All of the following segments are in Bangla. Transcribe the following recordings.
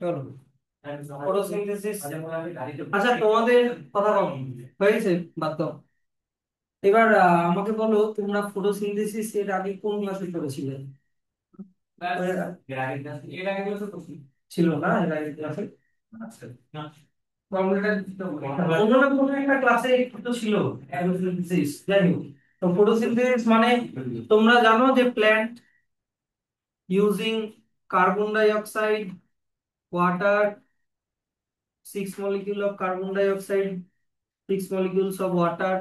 চলো, ফটোসিনথেসিস। আচ্ছা, তোমাদের কথা কম হয়েছে, বাদ দাও। এবার আমাকে বলো, তোমরা ফটোসিনথেসিস এর আগে কোন ক্লাসে পড়েছিলে? ছিল না এর আগে ক্লাসে? কোনো না কোনো একটা ক্লাসে একটু তো ছিল ফটোসিনথেসিস, যাই হোক। তো ফটোসিনথেসিস মানে তোমরা জানো যে plant using carbon die oxide, water, 6 molecule of carbon dioxide, 6 molecules of water,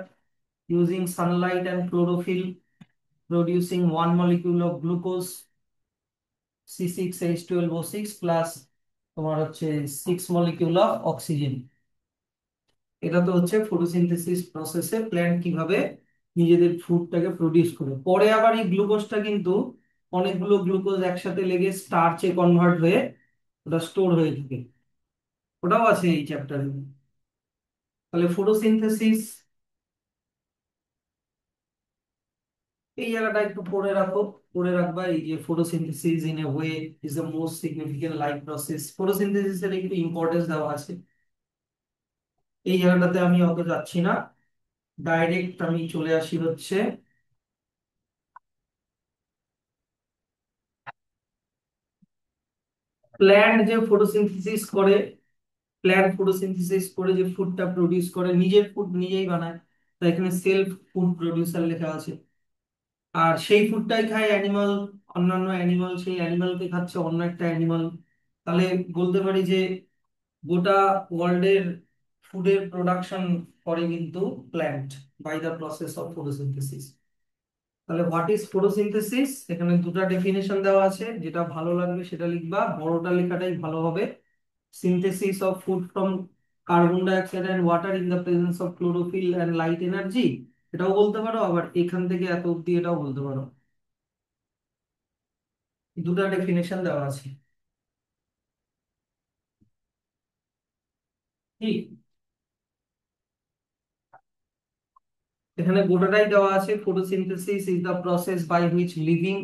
using sunlight and chlorophyll, producing 1 molecule of glucose, C6H12O6 plus তোমার হচ্ছে 6 molecule of oxygen। এটা তো হচ্ছে ফটোসিনথেসিস প্রসেসে প্ল্যান্ট কিভাবে নিজেদের ফুডটাকে প্রডিউস করে। পরে আবার এই গ্লুকোজটা কিন্তু অনেকগুলো গ্লুকোজ একসাথে লেগে স্টার্চে কনভার্ট হয়ে ওটা স্টোর হয়ে থাকে, ওটাও আছে এই চ্যাপ্টারে। তাহলে ফটোসিনথেসিস এই জায়গাটা একটু পড়ে রাখো, পড়ে রাখবা। এই যে photosynthesis in a way is the most significant life process, photosynthesis এর একটু ইম্পর্টেন্স দেওয়া আছে। এই জায়গাটাতে আমি অত যাচ্ছি না, ডাইরেক্ট আমি চলে আসি হচ্ছে প্ল্যান্ট যে ফটোসিনথেসিস করে, প্ল্যান্ট ফটোসিনথেসিস করে যে ফুডটা প্রডিউস করে, নিজের ফুড নিজেই বানায়। তো এখানে সেলফ ফুড প্রডিউসার লেখা আছে। আর সেই ফুডটাই খায় অ্যানিমাল, অন্যান্য অ্যানিমাল সেই অ্যানিমালকে খাচ্ছে অন্য একটা অ্যানিমাল। তাহলে বলতে পারি যে গোটা ওয়ার্ল্ডের ফুডের প্রোডাকশন করে কিন্তু plant by the process of photosynthesis. তাহলে হোয়াট ইজ ফটোসিনথেসিস, এখানে দুটা ডেফিনেশন দেওয়া আছে, যেটা ভালো লাগবে সেটা লিখবা, বড়টা লেখাটাই ভালো হবে। Synthesis of food from carbon dioxide and water in the presence of chlorophyll and light energy, এটাও বলতে পারো, আবার এখান থেকে এত অব্দি এটাও বলতে পারো। দুটা ডেফিনেশন দেওয়া আছে, ঠিক? এখানে গোটাটাই দেওয়া আছে, photosynthesis is the process by which living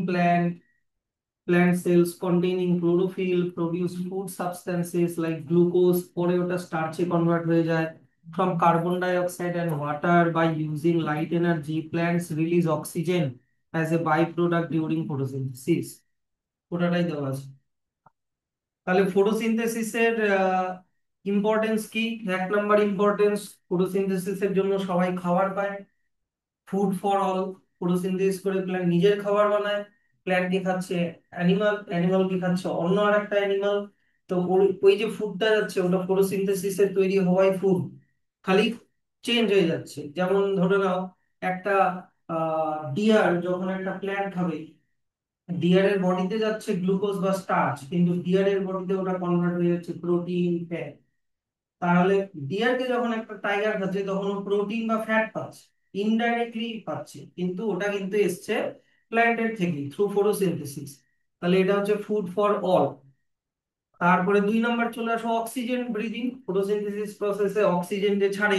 plant cells containing chlorophyll produce food substances like glucose, পরে ওটা স্টার্চে কনভার্ট হয়ে যায়। From carbon dioxide and water, by using light energy plants release oxygen as a byproduct during photosynthesis। ওটাটাই দেওয়া আছে। তাহলে ফটোসিনথেসিসের ইম্পর্টেন্স কি? 1 নম্বর ইম্পর্টেন্স, ফটোসিনথেসিসের জন্য সবাই খাবার পায়, ফুড ফর অল। ফটোসিনথেসিস করে প্ল্যান্ট নিজের খাবার বানায়, প্ল্যান্ট কি খাচ্ছে অ্যানিমাল, অ্যানিমাল কি খাচ্ছে অন্য আর একটা অ্যানিমাল। তো ওই ওই যে ফুডটা যাচ্ছে ওটা ফটোসিনথেসিসের তৈরি হওয়াই ফুড, খালি চেঞ্জ হয়ে যাচ্ছে। যেমন ধরে নাও একটা ডিয়ার যখন একটা প্ল্যান্ট খাবে, ডিয়ারের বডিতে যাচ্ছে গ্লুকোজ বা স্টার্চ, কিন্তু ডিয়ারের বডিতে ওটা কনভার্ট হয়ে যাচ্ছে প্রোটিন, ফ্যাট। তাহলে ডিয়ারকে যখন একটা টাইগার খাচ্ছে তখন ও প্রোটিন বা ফ্যাট পাচ্ছে, ইনডাইরেক্টলি পাচ্ছে, কিন্তু ওটা কিন্তু এসছে প্ল্যান্টের থেকে থ্রু ফটোসিনথেসিস। তাহলে এটা হচ্ছে ফুড ফর অল। তারপরে 2 নম্বর চলে আসো অক্সিজেন ব্রিদিং। ফটোসিনথেসিস প্রসেসে অক্সিজেন যে ছাড়ে,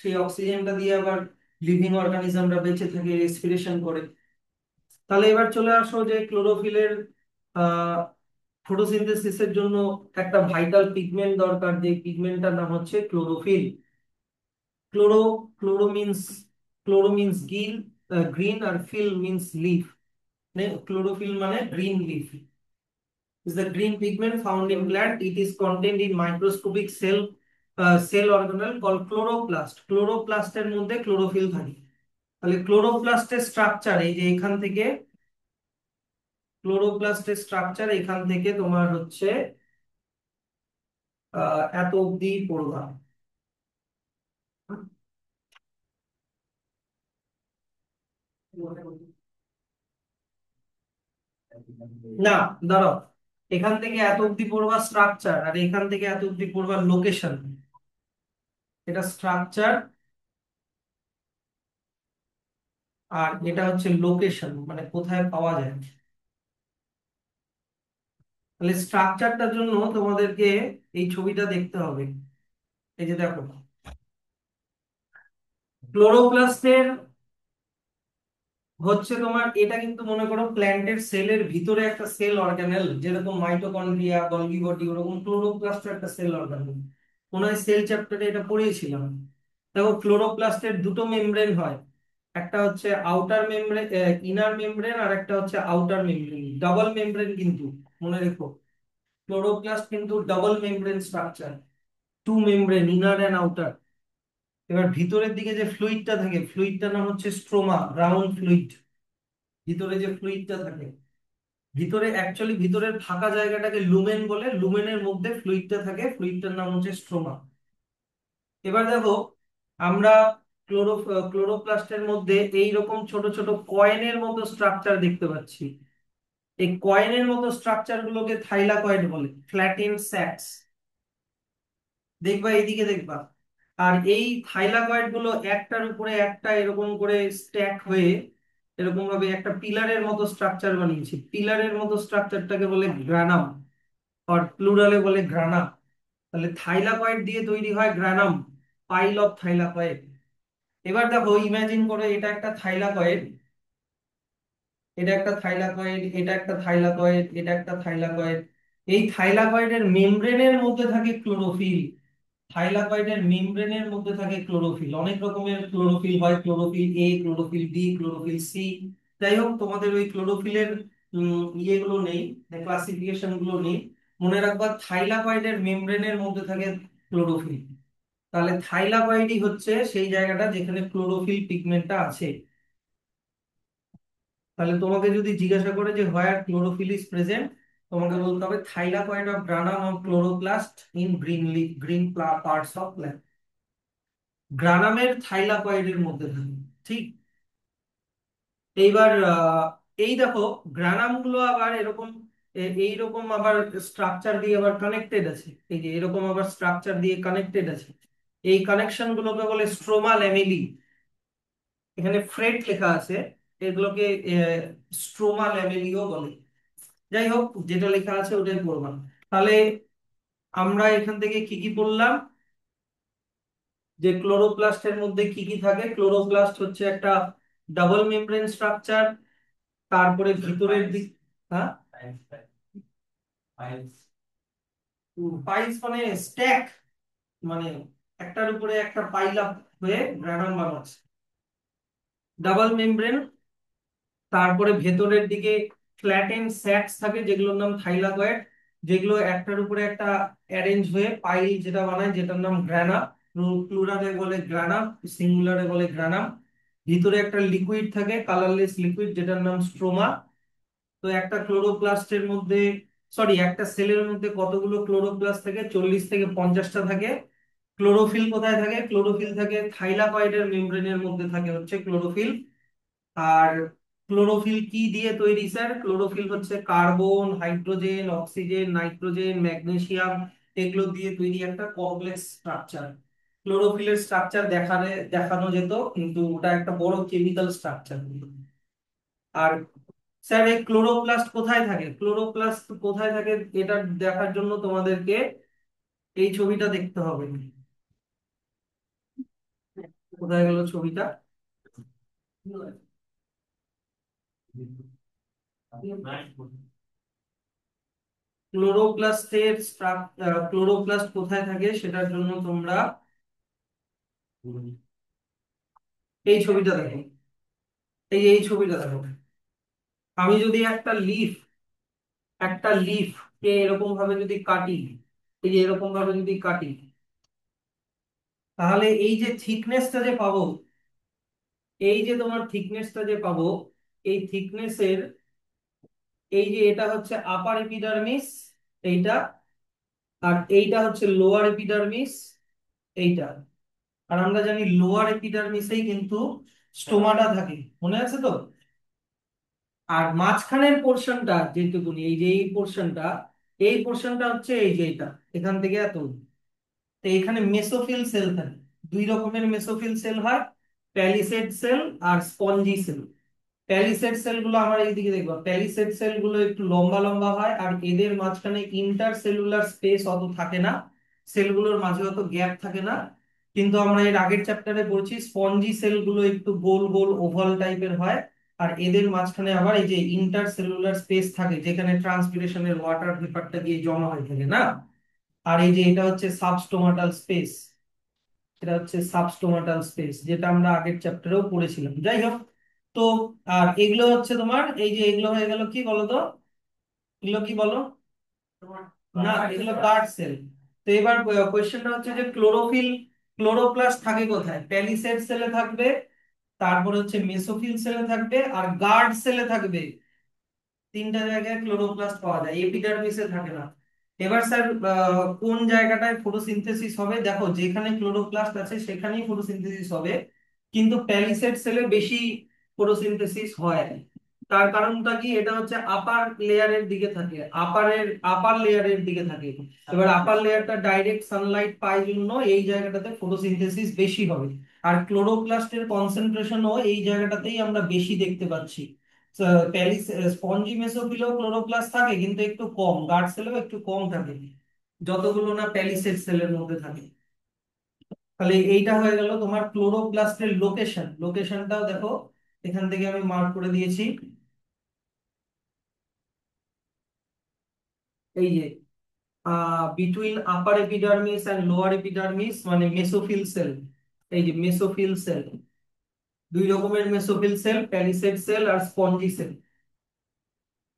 সেই অক্সিজেনটা দিয়ে আবার লিভিং অর্গানিজমরা বেঁচে থাকে, রেসপিরেশন করে। তাহলে এবার চলে আসো যে ক্লোরোফিলের আহ ফটোসিনথেসিসের জন্য একটা ভাইটাল পিগমেন্ট দরকার, যে পিগমেন্টটার নাম হচ্ছে chlorophyll. Chloro chloro means, chloro means green, green, আর ফিল মিন্স লিফ। ক্লোরোফিল মানে green leaf. Is the green pigment found in plant. It is contained in microscopic cell organelle called chloroplast. Chloroplast এর মধ্যে ক্লোরোফিল থাকে। তাহলে ক্লোরোপ্লাস্টের স্ট্রাকচার এই যে এখান থেকে, ক্লোরোপ্লাস্টের স্ট্রাকচার এখান থেকে তোমার হচ্ছে এত অব্দি পড়বা। না, দাঁড়াও, এখান থেকে এত অব্দি পড়বা স্ট্রাকচার, আর এখান থেকে এত অব্দি পড়বা লোকেশন। এটা স্ট্রাকচার আর এটা হচ্ছে লোকেশন, মানে কোথায় পাওয়া যায়। তাহলে স্ট্রাকচারটার জন্য তোমাদেরকে এই ছবিটা দেখতে হবে। এই যে দেখো, ক্লোরোপ্লাস্টের হচ্ছে তোমার, এটা কিন্তু মনে করো প্ল্যান্টের সেলের ভিতরে একটা সেল অর্গানেল, যেরকম মাইটোকন্ড্রিয়া, গলগি বডি, ওরকম ক্লোরোপ্লাস্ট একটা সেল অর্গানেল। মনে হয় সেল চ্যাপ্টারে এটা পড়িয়েছিলাম। দেখো, ক্লোরোপ্লাস্টের দুটো মেমব্রেন হয়, একটা হচ্ছে আউটার মেমব্রেন, ইনার মেমব্রেন, আর একটা হচ্ছে আউটার মেমব্রেন, ডাবল মেমব্রেন কিন্তু, মনে রেখো। ক্লোরোপ্লাস্ট কিন্তু double membrane structure, two membrane, inner and outer. এবার ভিতরের দিকে যে ফ্লুইডটা থাকে, ফ্লুইডটার নাম হচ্ছে স্ট্রোমা, ব্রাউন ফ্লুইড। ভিতরে যে ফ্লুইডটা থাকে, ভিতরে অ্যাকচুয়ালি ভিতরের ফাঁকা জায়গাটাকে লুমেন বলে, লুমেনের মধ্যে ফ্লুইডটা থাকে, ফ্লুইডটার নাম হচ্ছে স্ট্রোমা। এবার দেখো, আমরা ক্লোরো ক্লোরোপ্লাস্টের মধ্যে এই রকম ছোট ছোট কয়েনের মতো স্ট্রাকচার দেখতে পাচ্ছি। এই কয়েনের মতো স্ট্রাকচার গুলোকে থাইলাকয়েড বলে, ফ্ল্যাটেন স্যাকস। দেখবা, এইদিকে দেখবা। আর এই থাইলাকয়েড গুলো একটার উপরে একটা এরকম করে স্ট্যাক হয়ে এরকম ভাবে একটা পিলারের মতো স্ট্রাকচার বানিয়েছে। পিলারের মতো স্ট্রাকচারটাকে বলে গ্রানাম, আর প্লুরালে বলে গ্রানা। তাহলে থাইলাকয়েড দিয়ে তৈরি হয় গ্রানাম, পাইল অফ থাইলাকয়েড। এবার দেখো, ইমাজিন করে এটা একটা থাইলাকয়েড, এটা একটা থাইলাকয়েড, এটা একটা থাইলাকয়েড, এটা একটা থাইলাকয়েড। এই থাইলাকয়েডের মেমব্রেনের মধ্যে থাকে ক্লোরোফিল। থাইলাকয়েডের মেমব্রেনের মধ্যে থাকে ক্লোরোফিল। অনেক রকমের ক্লোরোফিল হয়, chlorophyll A, chlorophyll B, chlorophyll C. যাই হোক, তোমাদের ওই ক্লোরোফিলের ইয়েগুলো নেই, ক্লাসিফিকেশন গুলো নেই। মনে রাখবা, থাইলাকয়েডের মেমব্রেনের মধ্যে থাকে ক্লোরোফিল। তাহলে থাইলাকয়েডই হচ্ছে সেই জায়গাটা যেখানে ক্লোরোফিল পিগমেন্টটা আছে। তাহলে তোমাকে যদি জিজ্ঞাসা করে যে হোয়ার ক্লোরোফিল ইজ প্রেজেন্ট, তোমাকে বলতে হবে thylakoid of granum of chloroplast in green parts of plant. গ্রানামের থাইলাকয়েডের মধ্যে থাকে, ঠিক। এইবার এই দেখো, গ্রানাম গুলো আবার এরকম এইরকম আবার স্ট্রাকচার দিয়ে আবার কানেক্টেড আছে। এই যে এরকম আবার স্ট্রাকচার দিয়ে কানেক্টেড আছে। এই কানেকশন গুলোকে বলে স্ট্রোমা ল্যামেলি। এখানে ফ্রেড লেখা আছে, এগুলোকে স্ট্রোমা ল্যামেলিও বলে। যাই হোক, যেটা লেখা আছে ওটাই পড়বা। তাহলে আমরা এখান থেকে কি কি পড়লাম, যে ক্লোরোপ্লাস্টের মধ্যে কি কি থাকে। ক্লোরোপ্লাস্ট হচ্ছে একটা ডাবল মেমব্রেন স্ট্রাকচার। তারপরে ভিতরের দিক, হ্যাঁ, পাইলস মানে স্ট্যাক, মানে একটার উপরে একটা পাইল আপ হয়ে গ্রানাম বানাচ্ছে, ডাবল মেমব্রেন। তারপরে ভেতরের দিকে ফ্ল্যাটেন স্যাকস থাকে, যেগুলোর নাম থাইলাকয়েড, যেগুলো একটার উপরে একটা অ্যারেঞ্জ হয়ে পাইল যেটা বানায়, যেটার নাম গ্রানা। প্লুরালে বলে গ্রানা, সিঙ্গুলারে বলে গ্রানাম। ভিতরে একটা লিকুইড থাকে, কালারলেস লিকুইড, যেটার নাম স্ট্রোমা। তো একটা ক্লোরোপ্লাস্টের মধ্যে, সরি, একটা সেলের মধ্যে কতগুলো ক্লোরোপ্লাস্ট থাকে? 40 থেকে 50টা থাকে। ক্লোরোফিল কোথায় থাকে? ক্লোরোফিল থাকে থাইলাকয়েডের মেমব্রেনের মধ্যে থাকে হচ্ছে ক্লোরোফিল। আর ক্লোরোফিল কি দিয়ে তৈরি স্যার? ক্লোরোফিল হচ্ছে carbon, hydrogen, oxygen, nitrogen, magnesium, এগুলো দিয়ে তৈরি একটা কমপ্লেক্স স্ট্রাকচার। ক্লোরোফিলের স্ট্রাকচার দেখানো যেত, কিন্তু ওটা একটা বড় কেমিক্যাল স্ট্রাকচার। আর স্যার, এই ক্লোরোপ্লাস্ট কোথায় থাকে? ক্লোরোপ্লাস্ট কোথায় থাকে এটা দেখার জন্য তোমাদেরকে এই ছবিটা দেখতে হবে। কোথায় গেল ছবিটা? ক্লোরোপ্লাস্ট কোথায় থাকে সেটার জন্য তোমরা এই ছবিটা দেখো। এই ছবিটা দেখো। আমি যদি একটা লিফ কে এরকম ভাবে যদি কাটি, এই যে এরকম ভাবে যদি কাটি, তাহলে এই যে থিকনেসটা যে পাবো, এই যে তোমার থিকনেসটা যে পাবো, এই থিকনেসের, এই যে এটা হচ্ছে আপার এপিডার্মিস, এইটা, আর এইটা হচ্ছে লোয়ার এপিডার্মিস, এইটা। আর আমরা জানি লোয়ার এপিডার্মিসেই কিন্তু স্টোমাটা থাকে, মনে আছে তো? আর মাঝখানের পোর্শনটা যেটুকুনি, এই যে এই পোর্শনটা হচ্ছে এই যে এটা, এখান থেকে এত। তো এখানে মেসোফিল সেল থাকে। দুই রকমের মেসোফিল সেল হয়, প্যালিসেড সেল আর স্পঞ্জি সেল। প্যালিসেড সেল গুলো আমার এইদিকে দেখবো, প্যালিসেড সেল গুলো একটু লম্বা লম্বা হয় আর এদের মাঝখানে ইন্টার সেলুলার স্পেস অত থাকে না, সেলগুলোর মাঝে অত গ্যাপ থাকে না। কিন্তু আমরা এর আগের চ্যাপ্টারে পড়ছি স্পঞ্জি সেল গুলো একটু গোল গোল ওভাল টাইপের হয়, আর এদের মাঝখানে আবার এই যে ইন্টার সেলুলার স্পেস থাকে যেখানে ট্রান্সপিরেশনের ওয়াটার ভেপারটা গিয়ে জমা হয়ে থাকে না। আর এই যে এটা হচ্ছে সাবস্টোমাটাল স্পেস, এটা হচ্ছে সাবস্টোমাটাল স্পেস, যেটা আমরা আগের চ্যাপ্টারেও পড়েছিলাম। যাই হোক, তো আর এগুলো হচ্ছে তোমার এই যে এগুলো হয়ে গেল কি বলো তো, এগুলো কি বলো? না, এগুলো গার্ড সেল। তো এবার কোশ্চেনটা হচ্ছে যে ক্লোরোফিল, ক্লোরোপ্লাস্ট থাকে কোথায়? প্যালিসেড সেলে থাকবে, তারপর হচ্ছে মেসোফিল সেলে থাকবে, আর গার্ড সেলে থাকবে। তিনটা জায়গায় ক্লোরোপ্লাস্ট পাওয়া যায়, এপিডার্মিসে থাকে না। এবার স্যার কোন জায়গাটায় ফটোসিনথেসিস হবে? দেখো যেখানে ক্লোরোপ্লাস্ট আছে সেখানেই ফটোসিনথেসিস হবে, কিন্তু প্যালিসেড সেলে বেশি ফটোসিনথেসিস হয়। তার কারণটা কি? এটা হচ্ছে আপার লেয়ারের দিকে থাকে, আপার লেয়ারের দিকে থাকে। এবার আপার লেয়ারটা ডাইরেক্ট সানলাইট পায় জন্য এই জায়গাটাতে ফটোসিনথেসিস বেশি হবে। আর ক্লোরোপ্লাস্টের কনসেন্ট্রেশনও এই জায়গাটাতেই আমরা বেশি দেখতে পাচ্ছি। প্যারিস স্পঞ্জি মেসোফিলেও ক্লোরোপ্লাস্ট থাকে কিন্তু একটু কম, গার্ড সেলেও একটু কম থাকে, যতগুলো না প্যালিসেড সেলের মধ্যে থাকে। তাহলে এইটা হয়ে গেল তোমার ক্লোরোপ্লাস্টের লোকেশন। লোকেশনটাও দেখো, এখান থেকে আমি মার্ক করে দিয়েছি, এই যে between upper epidermis and lower epidermis মানে মেসোফিল সেল। এই যে মেসোফিল সেল, দুই রকমের মেসোফিল সেল, প্যালিসেড সেল আর স্পঞ্জি সেল।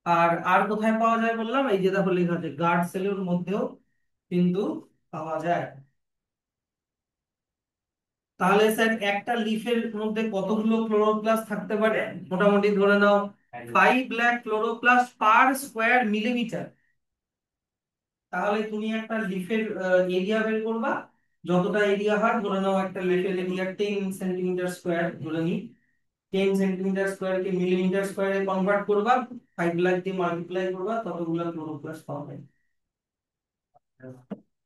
আর আর কোথায় পাওয়া যায় বললাম? এই যে দেখো লেখা আছে গার্ড সেলের মধ্যেও কিন্তু পাওয়া যায়। তাহলে স্যার একটা লিফের মধ্যে কতগুলো ক্লোরোপ্লাস্ট থাকতে পারে? মোটামুটি ধরে নাও 5 lakh chloroplast per square millimetre. তাহলে তুমি একটা লিফের এরিয়া বের করবা, যতটা এরিয়া হয় ধরে নাও একটা লিফের এরিয়া 10 সেন্টিমিটার স্কোয়ার ধরে নিই, 10 সেন্টিমিটার স্কোয়ার কে মিলিমিটার স্কোয়ারে কনভার্ট করবা, 5 লাখ দিয়ে মাল্টিপ্লাই করবা, ততগুলো ক্লোরোপ্লাস্ট পাওয়া যায়।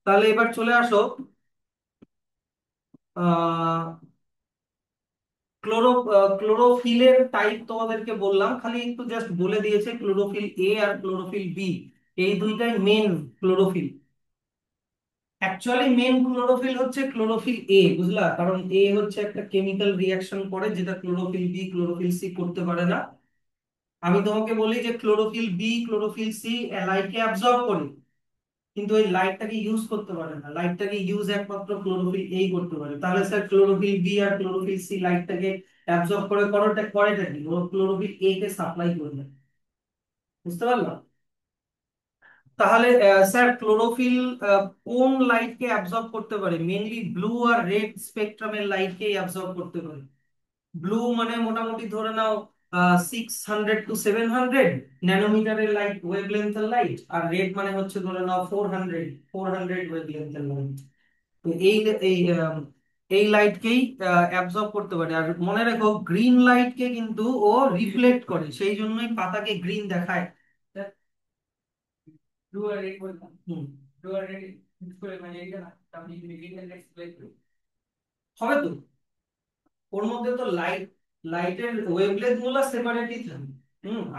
তাহলে এবার চলে আসো, আহ ক্লোরোফিলের টাইপ তোমাদেরকে বললাম, খালি একটু জাস্ট বলে দিয়েছে ক্লোরোফিল এ আর ক্লোরোফিল বি, এই দুইটাই main chlorophyll. Actually main chlorophyll হচ্ছে ক্লোরোফিল এ, বুঝলা? কারণ এ হচ্ছে একটা কেমিক্যাল রিঅ্যাকশন করে যেটা ক্লোরোফিল বি ক্লোরোফিল সি করতে পারে না। আমি তোমাকে বলি যে ক্লোরোফিল বি ক্লোরোফিল সি লাইটকে অ্যাবজর্ব করে, কিন্তু ওই লাইটটাকে ইউজ করতে পারে না, লাইটটাকে ইউজ একমাত্র ক্লোরোফিল এই করতে পারে। তাহলে স্যার ক্লোরোফিল বি আর ক্লোরোফিল সি লাইটটাকে অ্যাবজর্ব করে করেটা কি? ও ক্লোরোফিল এ কে সাপ্লাই করবে, বুঝতে পারলাম? তাহলে স্যার ক্লোরোফিল কোন লাইটকে অ্যাবজর্ব করতে পারে? মেইনলি ব্লু আর রেড স্পেকট্রামের লাইটকে অ্যাবজর্ব করতে পারে। ব্লু মানে মোটামুটি ধরে নাও 600 to 700 ন্যানোমিটারের লাইট ওয়েভলেন্থের লাইট, আর রেড মানে হচ্ছে ধরে নাও 400 ওয়েভলেন্থের লাইট। তো এই এই লাইটকেই অ্যাবজর্ব করতে পারে। আর মনে রেখো গ্রিন লাইটকে কিন্তু ও রিফ্লেক্ট করে, সেই জন্যই পাতাকে গ্রিন দেখায়। ব্লু আর রেড বললাম, ব্লু আর রেড মিক্স করে মানে এটা না, আপনি যদি গ্রিন লাইট এক্সপ্লেইন হবে তো, ওর মধ্যে তো লাইটের ওয়েভলেন্থ গুলো সেপারেটই থাকে।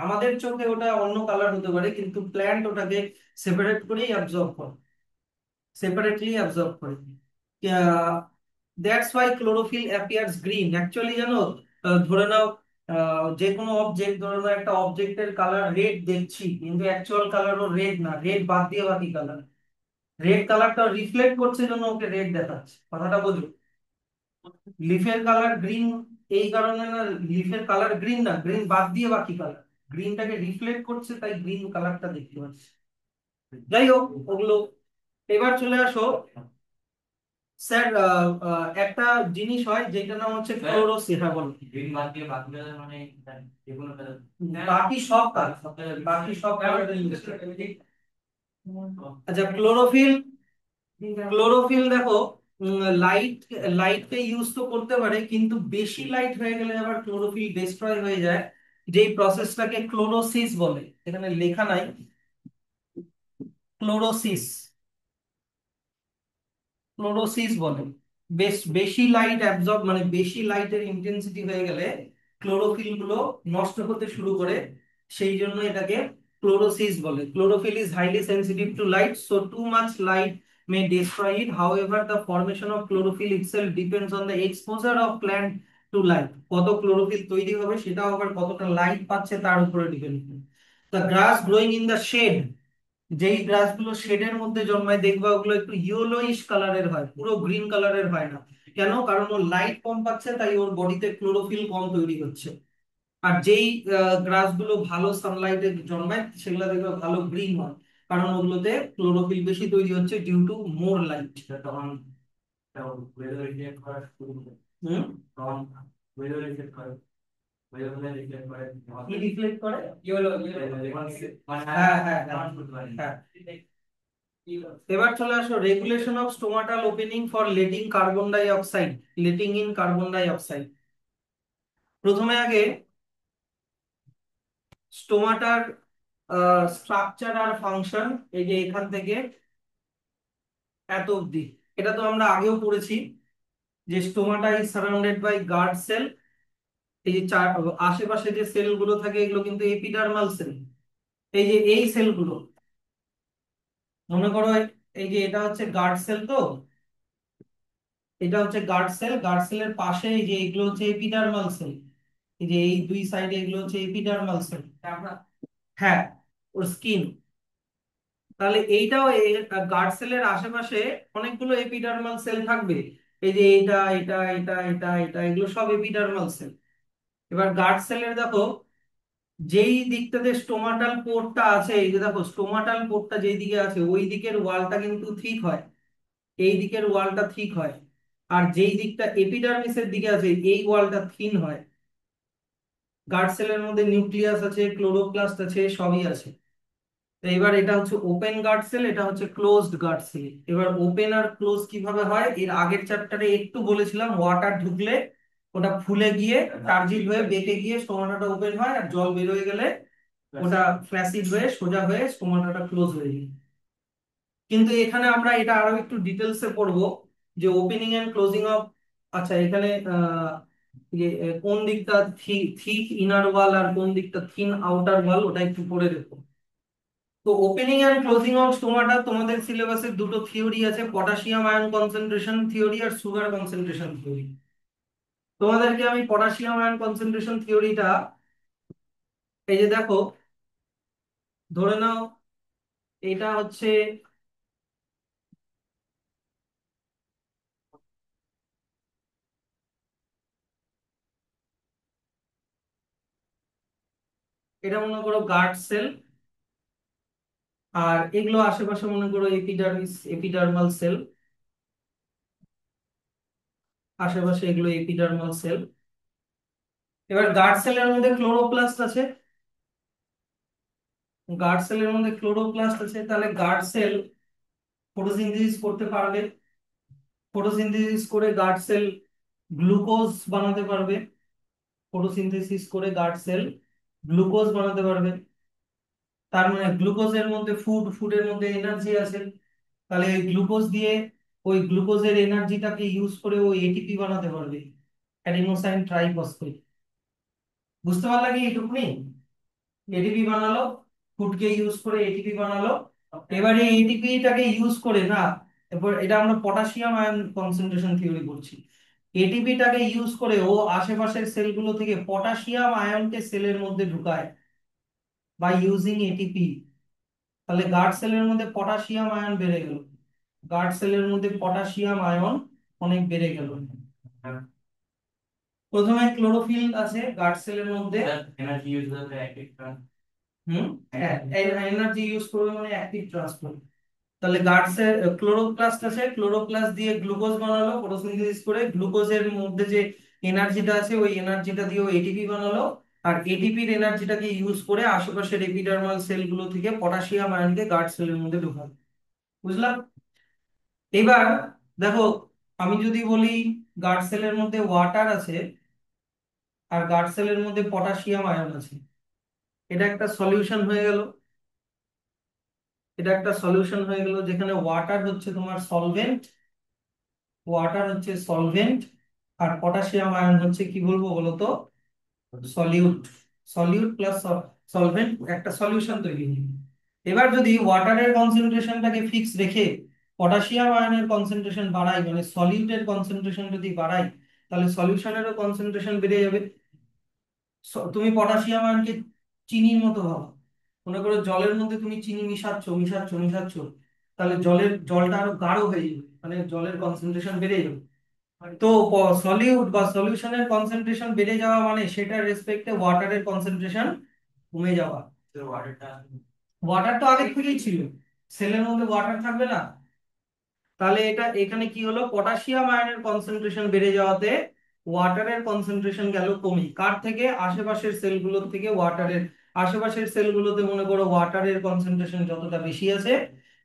আমাদের চোখে ওটা অন্য কালার হতে পারে, কিন্তু প্ল্যান্ট ওটাকে সেপারেট করেই অ্যাবজর্ব করে, সেপারেটলি অ্যাবজর্ব করে। That's why chlorophyll appears green. Actually জানো, ধরে নাও যে কোনো অবজেক্ট, ধরে নাও একটা অবজেক্টের কালার রেড দেখছি, কিন্তু অ্যাকচুয়াল কালারও রেড না, রেড বাদ দিয়ে বাকি কালার, রেড কালারটা রিফ্লেক্ট করছে জন্য ওকে রেড দেখাচ্ছে। কথাটা বোঝো? লিফের কালার গ্রিন এই কারণে না, লিফের কালার গ্রিন না, গ্রিন বাদ দিয়ে বাকি কালার, গ্রিনটাকে রিফ্লেক্ট করছে তাই গ্রিন কালারটা দেখতে পাচ্ছি। যাই হোক ওগুলো, এবার চলে আসো স্যার, একটা জিনিস হয় যেটা নাম হচ্ছে ফ্লোরোসিস। হ্যাঁ বলো। গ্রিন বাদ দিয়ে বাকি কালার মানে যেগুলো বাকি সব কালার, বাকি সব কালার। আচ্ছা ক্লোরোফিল, ক্লোরোফিল দেখো লাইট, লাইটকে ইউজ তো করতে পারে, কিন্তু বেশি লাইট হয়ে গেলে আবার ক্লোরোফিল ডিস্ট্রয় হয়ে যায়, যেই প্রসেসটাকে ক্লোরোসিস বলে। এখানে লেখা নাই, ক্লোরোসিস, ক্লোরোসিস বলে। বেশি লাইট অ্যাবজর্ব মানে বেশি লাইটের ইন্টেন্সিটি হয়ে গেলে ক্লোরোফিল গুলো নষ্ট হতে শুরু করে, সেই জন্য এটাকে ক্লোরোসিস বলে। Chlorophyll is highly sensitive to light, so too much light may destroy it. However, the formation of chlorophyll itself depends on the exposure of plant to light. কত ক্লোরোফিল তৈরি হবে সেটাও আবার কতটা লাইট পাচ্ছে তার উপরে ডিপেন্ড করে। The grass growing in the shade, যেই গাছগুলো শেডের মধ্যে জন্মায় দেখবা ওগুলো একটু ইয়েলোইশ কালারের হয়, পুরো গ্রিন কালারের হয় না। কেন? কারণ ওর লাইট কম পাচ্ছে, তাই ওর বডিতে ক্লোরোফিল কম তৈরি হচ্ছে। আর যেই গাছগুলো ভালো সানলাইটে জন্মায় সেগুলো দেখবে ভালো গ্রিন হয়, কারণ ওগুলোতে ক্লোরোফিল বেশি তৈরি হচ্ছে ডিউ টু মোর লাইট। তখন ওয়েদার রিফ্লেক্ট করা শুরু করে। তখন ওয়েদার রিফ্লেক্ট করে, ওয়েদার রিফ্লেক্ট করে, কি রিফ্লেক্ট করে? ইয়েলো হ্যাঁ হ্যাঁ হ্যাঁ। এবার চলে আসো regulation of stomatal opening for letting carbon die oxide, letting in carbon die oxide. প্রথমে আগে স্টোমাটার স্ট্রাকচার আর ফাংশন, এই যে এখান থেকে এত অবধি, এটা তো আমরা আগেও পড়েছি যে stomata is surrounded by guard cell. এই যে চার আশেপাশে যে সেলগুলো থাকে এগুলো কিন্তু এপিডার্মাল সেল। এই যে এই সেলগুলো মনে করো, এই যে এটা হচ্ছে গার্ড সেল, তো এটা হচ্ছে গার্ড সেল, গার্ড সেলের পাশে এই যে এগুলো হচ্ছে এপিডার্মাল সেল। এই যে এই দুই সাইডে এগুলো হচ্ছে এপিডার্মাল সেল। হ্যাঁ, ওর স্কিন। তাহলে এইটাও গার্ড সেলের আশেপাশে অনেকগুলো এপিডার্মাল সেল থাকবে। এই যে এটা এটা এটা এটা এটা এগুলো সব এপিডার্মাল সেল। এবার গার্ড সেলের দেখো যেই দিকটাতে স্টোমাটাল পোর্টটা আছে, এই যে দেখো স্টোমাটাল পোর্টটা যেই দিকে আছে ওই দিকের ওয়ালটা কিন্তু থিক হয়, এই দিকের ওয়ালটা থিক হয়। আর যেই দিকটা এপিডার্মিসের দিকে আছে এই ওয়ালটা থিন হয়। গার্ড সেলের মধ্যে নিউক্লিয়াস আছে, ক্লোরোপ্লাস্ট আছে, সবই আছে। তো এবার এটা হচ্ছে ওপেন গার্ড সেল, এটা হচ্ছে ক্লোজড গার্ড সেল। এবার ওপেন আর ক্লোজ কিভাবে হয় এর আগের চ্যাপ্টারে একটু বলেছিলাম, ওয়াটার ঢুকলে ওটা ফুলে গিয়ে টার্জিল হয়ে বেঁকে গিয়ে স্টোমাটাটা ওপেন হয়, আর জল বের হয়ে গেলে ওটা ফ্ল্যাসিড হয়ে সোজা হয়ে স্টোমাটাটা ক্লোজ হয়ে যায়। কিন্তু এখানে আমরা এটা আরো একটু ডিটেলসে পড়বো যে ওপেনিং এন্ড ক্লোজিং অফ, আচ্ছা এখানে কোন দিকটা থিক ইনার ওয়াল আর কোন দিকটা থিন আউটার ওয়াল ওটা একটু পড়ে দেখো। তো opening and closing of stomata তোমাদের সিলেবাসে দুটো থিওরি আছে, পটাশিয়াম আয়ন কনসেন্ট্রেশন থিওরি আর সুগার কনসেন্ট্রেশন থিওরি। তোমাদেরকে আমি পটাশিয়াম আয়ন কনসেন্ট্রেশন থিওরিটা, এই যে দেখো, ধরে নাও এটা হচ্ছে, এটা মনে করো গার্ড সেল, আর এগুলো আশেপাশে মনে করো এপিডার্মিস এপিডার্মাল সেল, আশেপাশে এগুলো এপিডার্মাল সেল। এবার গার্ড সেলের মধ্যে ক্লোরোপ্লাস্ট আছে, গার্ড সেলের মধ্যে ক্লোরোপ্লাস্ট আছে, তাহলে গার্ড সেল ফটোসিনথেসিস করতে পারবে, ফটোসিনথেসিস করে গার্ড সেল গ্লুকোজ বানাতে পারবে, ফটোসিনথেসিস করে গার্ড সেল গ্লুকোজ বানাতে পারবে। তার মানে গ্লুকোজের মধ্যে ফুডের মধ্যে এনার্জি আছে, তাহলে এই গ্লুকোজ দিয়ে ওই গ্লুকোজের এনার্জিটাকে ইউজ করে ও এটিপি বানাতে পারবে, অ্যাডিনোসাইন ট্রাইফসফেট। বুঝতে পারলে কি এইটুকুনি? এটিপি বানালো, ফুডকে ইউজ করে এটিপি বানালো। এবারে এটিপি টাকে ইউজ করে না, এরপর এটা আমরা পটাশিয়াম আয়ন কনসেন্ট্রেশন থিওরি করছি। এটিপি টাকে ইউজ করে ও আশেপাশের সেলগুলো থেকে পটাশিয়াম আয়নকে সেলের মধ্যে ঢুকায় বাই ইউজিং এটিপি। তাহলে গার্ড সেলের মধ্যে পটাশিয়াম আয়ন বেড়ে গেল, গার্ড সেলের মধ্যে পটাশিয়াম আয়ন অনেক বেড়ে গেল। প্রথমে ক্লোরোফিল আছে গার্ড সেলের মধ্যে, এনার্জি ইউজ করবে অ্যাক্টিভ এনার্জি ইউজ করবে মানে অ্যাক্টিভ ট্রান্সপোর্ট। তাহলে গার্ড সেল ক্লোরোপ্লাস্ট আছে, ক্লোরোপ্লাস্ট দিয়ে গ্লুকোজ বানালো ফটোসিনথেসিস করে, গ্লুকোজের মধ্যে যে এনার্জিটা আছে ওই এনার্জিটা দিয়ে এটিপি বানালো, আর এটিপির এনার্জিটাকে ইউজ করে আশেপাশের এপিডার্মাল সেলগুলো থেকে পটাশিয়াম আয়নকে গার্ড সেলের মধ্যে ঢোকালো। বুঝলাম? এবার দেখো, আমি যদি বলি গার্ড সেলের মধ্যে ওয়াটার আছে আর গার্ড সেলের মধ্যে পটাশিয়াম আয়ন আছে, এটা একটা সলিউশন হয়ে গেল, এটা একটা সলিউশন হয়ে গেল যেখানে ওয়াটার হচ্ছে তোমার সলভেন্ট, ওয়াটার হচ্ছে সলভেন্ট আর পটাশিয়াম আয়ন হচ্ছে কি বলবো বলো তো, সলিউট, সলিউট প্লাস সলভেন্ট একটা সলিউশন তৈরি হবে। এবার যদি ওয়াটারের কনসেন্ট্রেশনটাকে ফিক্স রেখে পটাশিয়াম আয়নের কনসেন্ট্রেশন বাড়াই, মানে সলিউটের কনসেন্ট্রেশন যদি বাড়াই, তাহলে সলিউশনেরও কনসেন্ট্রেশন বেড়ে যাবে। তুমি পটাশিয়াম আয়নকে চিনির মতো ভাবো, মনে করো জলের মধ্যে তুমি চিনি মিশাচ্ছ মিশাচ্ছ মিশাচ্ছ, তাহলে জলটা আরো গাঢ় হয়ে যাবে, মানে জলের কনসেন্ট্রেশন বেড়ে যাবে। তো সলিউট বা সলিউশনের কনসেন্ট্রেশন বেড়ে যাওয়া মানে সেটার রেসপেক্টে ওয়াটারের কনসেন্ট্রেশন কমে যাওয়া। ওয়াটার তো আগে থেকেই ছিল, সেলের মধ্যে ওয়াটার থাকবে না? তাহলে এটা এখানে কি হলো, পটাশিয়াম আয়নের কনসেন্ট্রেশন বেড়ে যাওয়াতে ওয়াটারের কনসেন্ট্রেশন গেল কমে, কার থেকে? আশেপাশের সেলগুলোর থেকে ওয়াটারের। আশেপাশের সেলগুলোতে মনে করো ওয়াটারের কনসেন্ট্রেশন যতটা বেশি আছে,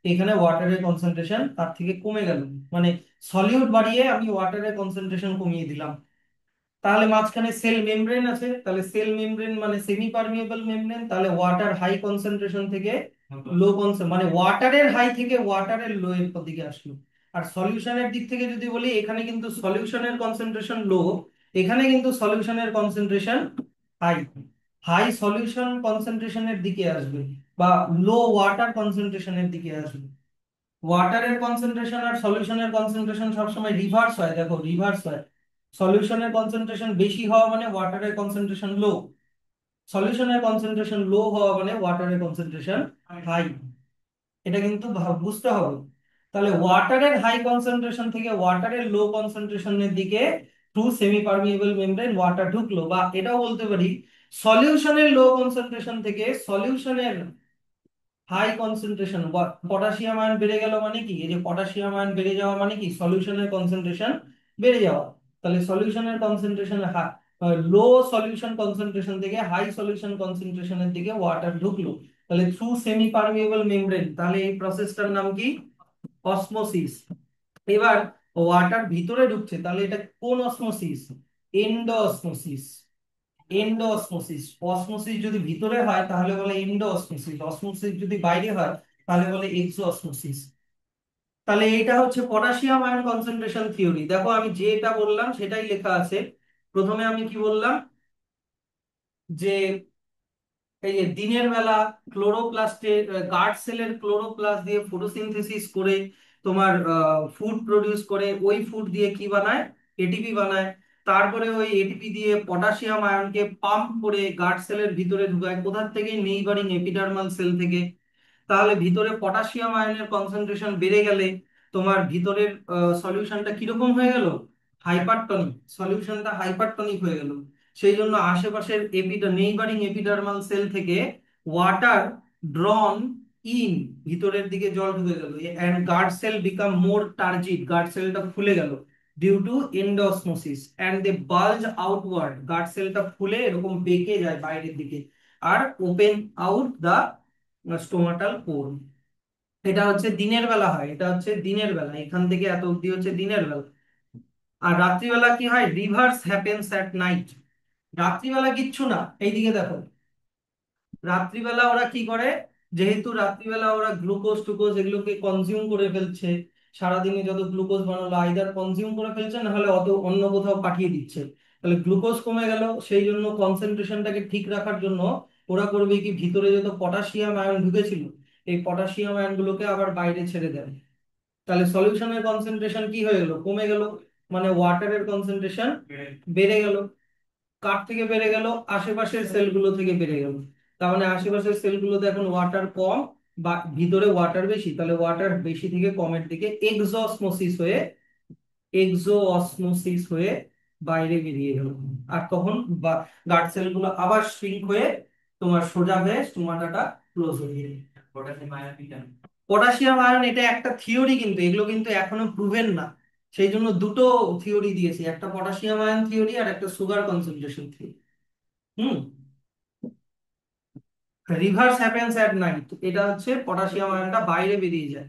এখানে ওয়াটারের কনসেন্ট্রেশন তার থেকে কমে গেল, মানে সলিউট বাড়িয়ে আমি ওয়াটারের কনসেন্ট্রেশন কমিয়ে দিলাম। তাহলে মাঝখানে সেল মেমব্রেন আছে, তাহলে সেল মেমব্রেন মানে সেমি পারমিয়েবল মেমব্রেন, তাহলে ওয়াটার হাই কনসেন্ট্রেশন থেকে লো কনসেন্ট, মানে ওয়াটারের হাই থেকে ওয়াটারের লো এর দিকে আসলো। আর সলিউশনের দিক থেকে যদি বলি, এখানে কিন্তু সলিউশনের কনসেন্ট্রেশন লো, এখানে কিন্তু সলিউশনের কনসেন্ট্রেশন হাই। হাই সলিউশন কনসেন্ট্রেশনের দিকে আসবে বা লো ওয়াটার কনসেন্ট্রেশনের দিকে আসবে। ওয়াটারের কনসেন্ট্রেশন আর সলিউশনের কনসেন্ট্রেশন সবসময় রিভার্স হয়, দেখো রিভার্স হয়। সলিউশনের কনসেন্ট্রেশন বেশি হওয়া মানে ওয়াটারের কনসেন্ট্রেশন লো, সলিউশনের কনসেন্ট্রেশন লো হওয়া মানে ওয়াটারের কনসেন্ট্রেশন হাই। এটা কিন্তু বুঝতে হবে। তাহলে ওয়াটারের হাই কনসেন্ট্রেশন থেকে ওয়াটারের লো কনসেন্ট্রেশনের দিকে through semi permeable membrane water ঢুকলো, বা এটাও বলতে পারি সলিউশনের লো কনসেন্ট্রেশন থেকে সলিউশনের হাই কনসেন্ট্রেশন, পটাশিয়াম আয়ন বেড়ে গেল মানে কি, এই যে পটাশিয়াম আয়ন বেড়ে যাওয়া মানে কি সলিউশনের কনসেন্ট্রেশন বেড়ে যাওয়া। তাহলে সলিউশনের কনসেন্ট্রেশন লো সলিউশন কনসেন্ট্রেশন থেকে হাই সলিউশন কনসেন্ট্রেশনের দিকে ওয়াটার ঢুকলো, তাহলে থ্রু সেমি পারমিয়েবল মেমব্রেন, তাহলে এই প্রসেসটার নাম কি? অসমোসিস। এবার ওয়াটার ভিতরে ঢুকছে, তাহলে এটা কোন osmosis? Endo osmosis. Endo osmosis. Osmosis যদি ভিতরে হয় তাহলে বলে এন্ডো অসমোসিস, অসমোসিস যদি বাইরে হয় তাহলে বলে এক্সো অসমোসিস। তাহলে এইটা হচ্ছে পটাশিয়াম আয়ন কনসেন্ট্রেশন থিওরি। দেখো আমি যেটা বললাম সেটাই লেখা আছে। প্রথমে আমি কি বললাম, যে এই যে দিনের বেলা ক্লোরোপ্লাস্টের গার্ড সেলের ক্লোরোপ্লাস্ট দিয়ে ফটোসিনথেসিস করে তোমার ফুড প্রডিউস করে, ওই ফুড দিয়ে কি বানায়? এটিপি বানায়। তারপরে ওই এটিপি দিয়ে পটাশিয়াম আয়নকে পাম্প করে গার্ড সেলের ভিতরে ঢুকায়, কোথার থেকে? নেইবারিং এপিডার্মাল সেল থেকে। তাহলে ভিতরে পটাশিয়াম আয়নের কনসেন্ট্রেশন বেড়ে গেলে তোমার ভিতরের সলিউশনটা কিরকম হয়ে গেল? হাইপারটনিক, সলিউশনটা হাইপারটনিক হয়ে গেল। সেই জন্য আশেপাশের নেইবারিং এপিডার্মাল সেল থেকে ওয়াটার ড্রন ইন, ভিতরের দিকে জল ঢুকে গেল, and guard cell become more turgid, guard সেলটা ফুলে গেল due to endosmosis, and they bulge outward, guard সেলটা ফুলে এরকম বেঁকে যায় বাইরের দিকে, আর open out the stomatal pore. এটা হচ্ছে দিনের বেলা হয়, এটা হচ্ছে দিনের বেলা, এখান থেকে এত অব্দি হচ্ছে দিনের বেলা। আর রাত্রিবেলা কি হয়? Reverse happens at night. রাত্রিবেলা কিচ্ছু না, এইদিকে দেখো। রাত্রিবেলা ওরা কি করে, যেহেতু রাত্রিবেলা ওরা গ্লুকোজ টুকোজ এগুলোকে কনজিউম করে ফেলছে, সারাদিনে যত গ্লুকোজ বানালো আইদার কনজিউম করে ফেলছে, না হলে অত অন্য কোথাও পাঠিয়ে দিচ্ছে। তাহলে গ্লুকোজ কমে গেল, সেই জন্য কনসেন্ট্রেশনটাকে ঠিক রাখার জন্য ওরা করবে কি, ভিতরে যত পটাশিয়াম আয়ন ঢুকেছিল এই পটাশিয়াম আয়ন গুলোকে আবার বাইরে ছেড়ে দেয়। তাহলে সলিউশনের কনসেন্ট্রেশন কি হয়ে গেল? কমে গেল, মানে ওয়াটারের কনসেন্ট্রেশন বেড়ে গেল। কার থেকে বেড়ে গেল? আশেপাশের সেলগুলো থেকে বেড়ে গেল। তার মানে আশেপাশের সেলগুলোতে এখন ওয়াটার কম বা ভিতরে ওয়াটার বেশি, তাহলে ওয়াটার বেশি থেকে কমের দিকে এক্সোঅসমোসিস হয়ে বাইরে বেরিয়ে গেল। আর তখন গার্ড সেলগুলো আবার শ্রিঙ্ক হয়ে তোমার সোজা হয়ে স্টোমাটাটা ক্লোজ হয়ে গেল। পটাশিয়াম আয়ন এটা একটা থিওরি, কিন্তু এগুলো কিন্তু এখনো প্রুভেন না। সেই জন্য দুটো থিওরি দিয়েছি, একটা পটাশিয়াম আয়ন থিওরি আর একটা sugar concentration theory. Hmm. Reverse happens at night, এটা হচ্ছে পটাশিয়াম আয়নটা বাইরে বেরিয়ে যায়।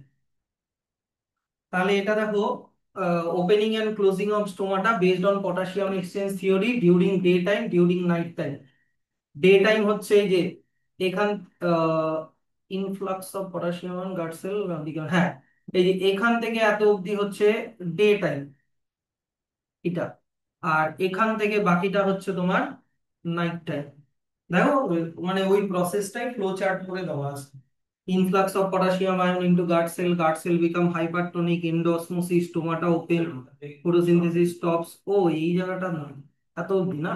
তাহলে এটা দেখো, opening and closing of stomata based on potassium exchange theory during day time, during night time. Day time হচ্ছে এই যে এখান, influx of potassium on guard cell, হ্যাঁ, এই যে এখান থেকে এত অবধি হচ্ছে ডে টাইম এটা, আর এখান থেকে বাকিটা হচ্ছে তোমার নাইট টাইম। দেখো মানে ওই প্রসেসটাই ফ্লো চার্ট করে দেওয়া আছে। Influx of potassium ion into guard cell become hypertonic, endosmosis, stomata open, photosynthesis stops. ও এই জায়গাটা না, এত অবধি না,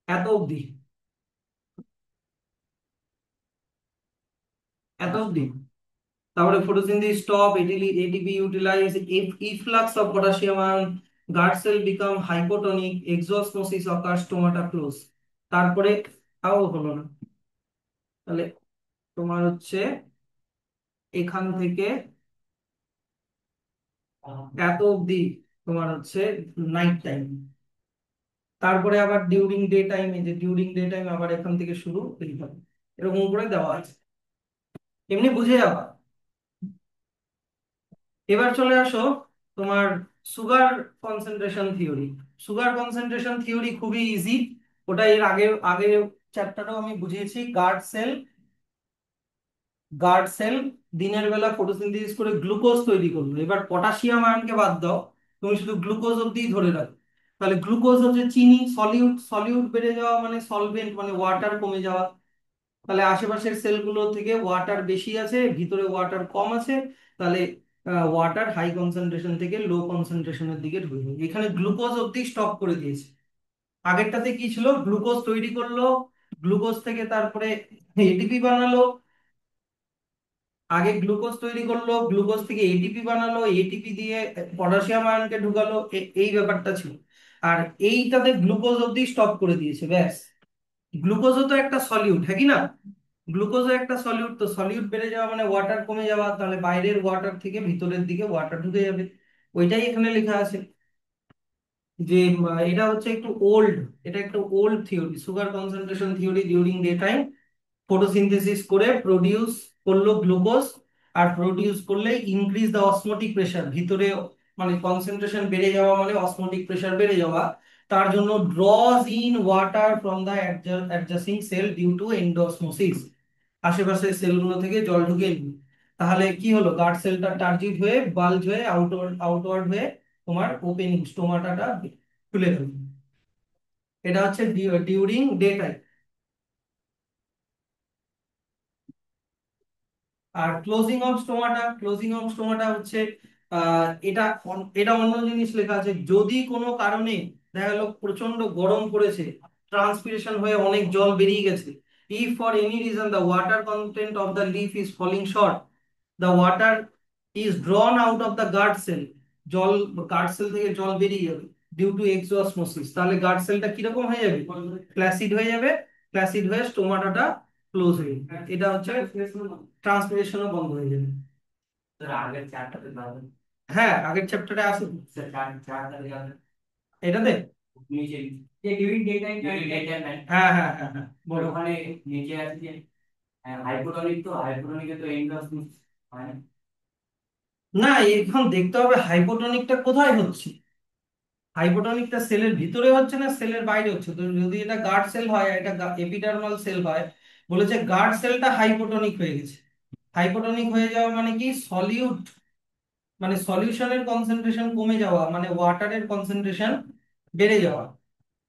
এত অবধি, এত অবধি। তারপরে photosynthesis stop, ATP utilise, efflux of potassium ion, guard cell become hypotonic, exosmosis occur, stomata close. তারপরে তাও হলো না। তাহলে তোমার হচ্ছে এখান থেকে এত অবধি তোমার হচ্ছে নাইট টাইম। তারপরে আবার ডিউরিং ডে টাইম, এই যে ডিউরিং ডে টাইম আবার এখান থেকে শুরু এইভাবে এরকম করে দেওয়া আছে, এমনি বুঝে যাবা। এবার চলে আসো তোমার sugar concentration theory. Sugar concentration theory খুবই ইজি, ওটা এর আগের আগের চ্যাপ্টারেও আমি বুঝিয়েছি। গার্ড সেল দিনের বেলা ফটোসিনথেসিস করে গ্লুকোজ তৈরি করলো। এবার পটাশিয়াম আয়নকে বাদ দাও, তুমি শুধু গ্লুকোজ অব্দি ধরে রাখো। তাহলে গ্লুকোজ হচ্ছে চিনি, সলিউট, সলিউট বেড়ে যাওয়া মানে সলভেন্ট মানে ওয়াটার কমে যাওয়া। তাহলে আশেপাশের সেলগুলো থেকে ওয়াটার বেশি আছে, ভিতরে ওয়াটার কম আছে, তাহলে ওয়াটার হাই কনসেন্ট্রেশন থেকে লো কনসেন্ট্রেশনের দিকে ঢুকবে। এখানে গ্লুকোজ অব্দি স্টপ করে দিয়েছে। আগেরটাতে কি ছিল, গ্লুকোজ তৈরি করলো, গ্লুকোজ থেকে তারপরে এটিপি বানালো। আগে গ্লুকোজ তৈরি করলো, গ্লুকোজ থেকে এটিপি বানালো, এটিপি দিয়ে পটাশিয়াম আয়নকে ঢুকালো, এই ব্যাপারটা ছিল। আর এইটাতে গ্লুকোজ অব্দি স্টপ করে দিয়েছে, ব্যাস। গ্লুকোজও তো একটা সলিউট, হ্যাঁ কি না? গ্লুকোজও একটা সলিউট, তো সলিউট বেড়ে যাওয়া মানে ওয়াটার কমে যাওয়া, তাহলে বাইরের ওয়াটার থেকে ভিতরের দিকে ওয়াটার ঢুকে যাবে। ওইটাই এখানে লেখা আছে। যে এটা হচ্ছে একটু ওল্ড, এটা একটু old theory, sugar concentration theory. During day time photosynthesis করে প্রডিউস করলো গ্লুকোজ, আর প্রডিউস করলে ইনক্রিজ দ্য অসমোটিক প্রেসার, ভিতরে মানে কনসেন্ট্রেশন বেড়ে যাওয়া মানে অসমোটিক প্রেসার বেড়ে যাওয়া। তার জন্য draws in water from the adjusting cell due to endosmosis, আশেপাশের সেলগুলো থেকে জল ঢুকে নিল। তাহলে কি হলো, গার্ড সেলটা টার্জিড হয়ে বাল্জ হয়ে আউটওয়ার্ড হয়ে তোমার ওপেনিং স্টোমাটাটা খুলে গেল। এটা হচ্ছে ডিউরিং ডে টাইম। আর ক্লোজিং অফ স্টোমাটা হচ্ছে এটা অন্য জিনিস লেখা আছে। যদি কোনো কারণে দেখা গেল প্রচন্ড গরম পড়েছে, ট্রান্সপিরেশন হয়ে অনেক জল বেরিয়ে গেছে, if for any reason the water content of the leaf is falling short, the water is drawn out of the guard cell, জল গার্ড সেল থেকে জল বেরিয়ে যাবে ডিউ টু এক্সোসমোসিস। তাহলে গার্ড সেলটা কিরকম হয়ে যাবে, ফ্ল্যাসিড হয়ে যাবে, ফ্ল্যাসিড হয়ে স্টোমাটাটা ক্লোজ হয়ে যাবে। এটা হচ্ছে ট্রান্সপিরেশনও বন্ধ হয়ে যাবে। হ্যাঁ আগের চ্যাপ্টারে আছে তো। এটাতে হ্যাঁ হ্যাঁ হ্যাঁ হ্যাঁ বলো। না, এখন দেখতে হবে হাইপোটনিকটা কোথায় হচ্ছে। হাইপোটনিকটা সেলের ভিতরে হচ্ছে না সেলের বাইরে হচ্ছে? তো যদি এটা গার্ড সেল হয়, এটা এপিডার্মাল সেল হয়, বলেছে গার্ড সেলটা হাইপোটনিক হয়ে গেছে। হাইপোটনিক হয়ে যাওয়া মানে কি, সলিউট মানে সলিউশনের কনসেন্ট্রেশন কমে যাওয়া মানে ওয়াটারের কনসেন্ট্রেশন বেড়ে যাওয়া।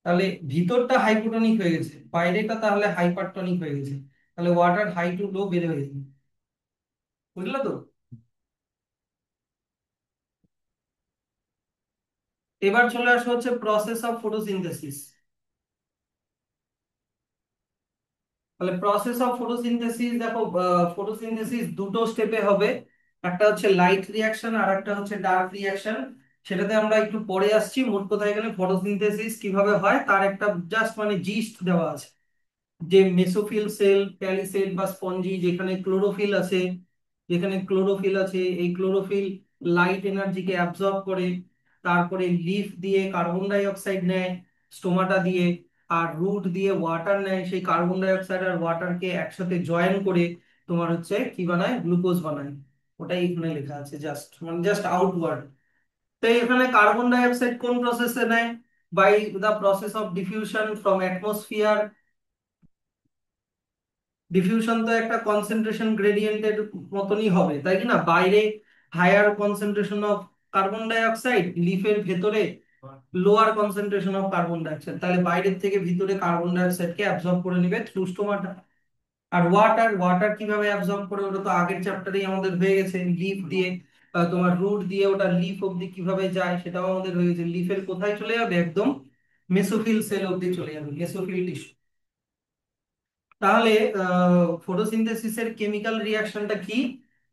তাহলে ভিতরটা হাইপোটনিক হয়ে গেছে, বাইরেটা তাহলে হাইপারটনিক হয়ে গেছে। তাহলে ওয়াটার হাই টু লো বেড়ে হয়ে গেছে। বুঝলো তো? এবার চলে আসা হচ্ছে প্রসেস অফ ফটোসিনথেসিস। তাহলে প্রসেস অফ ফটোসিনথেসিস দেখো, ফটোসিনথেসিস দুটো স্টেপে হবে। একটা হচ্ছে লাইট রিয়াকশন আর একটা হচ্ছে ডার্ক রিয়াকশন। সেটাতে আমরা একটু পরে আসছি। মোট কথা এখানে ফটোসিনথেসিস কিভাবে হয় তার একটা জাস্ট মানে জিস্ট দেওয়া আছে। যে মেসোফিল সেল, প্যালিসেড বা স্পঞ্জি, যেখানে ক্লোরোফিল আছে, এই ক্লোরোফিল লাইট এনার্জিকে অ্যাবজর্ব করে, তারপরে লিফ দিয়ে কার্বন ডাই অক্সাইড নেয় স্টোমাটা দিয়ে, আর রুট দিয়ে ওয়াটার নেয়, সেই কার্বন ডাই অক্সাইড আর ওয়াটারকে একসাথে জয়েন করে তোমার হচ্ছে কি বানায়, গ্লুকোজ বানায়। ওটাই এখানে লেখা আছে, জাস্ট মানে জাস্ট আউটওয়ার্ড। তো এখানে কার্বন ডাই অক্সাইড কোন প্রসেসে নেয়, by the process of diffusion from atmosphere. Diffusion তো একটা কনসেন্ট্রেশন গ্রেডিয়েন্টের মতনই হবে, তাই কি না? বাইরে higher concentration of carbon die অক্সাইড, লিফের ভেতরে lower concentration of carbon dioxide, তাহলে বাইরের থেকে ভিতরে কার্বন ডাইঅক্সাইডকে অ্যাবজর্ব করে নেবে থ্রু স্টোমাটা। আর ওয়াটার, ওয়াটার কিভাবে অ্যাবজর্ব করে ওটা তো আগের চ্যাপ্টারেই আমাদের হয়ে গেছে, লিফ দিয়ে তোমার রুট দিয়ে ওটা লিফ অব্দি কিভাবে যায় সেটাও আমাদের হয়ে গেছে। লিফের কোথায় চলে যাবে, একদম মেসোফিল সেল অব্দি চলে যাবে, মেসোফিল টিস্যু। তাহলে ফটোসিনথেসিসের কেমিক্যাল রিয়াকশনটা কি?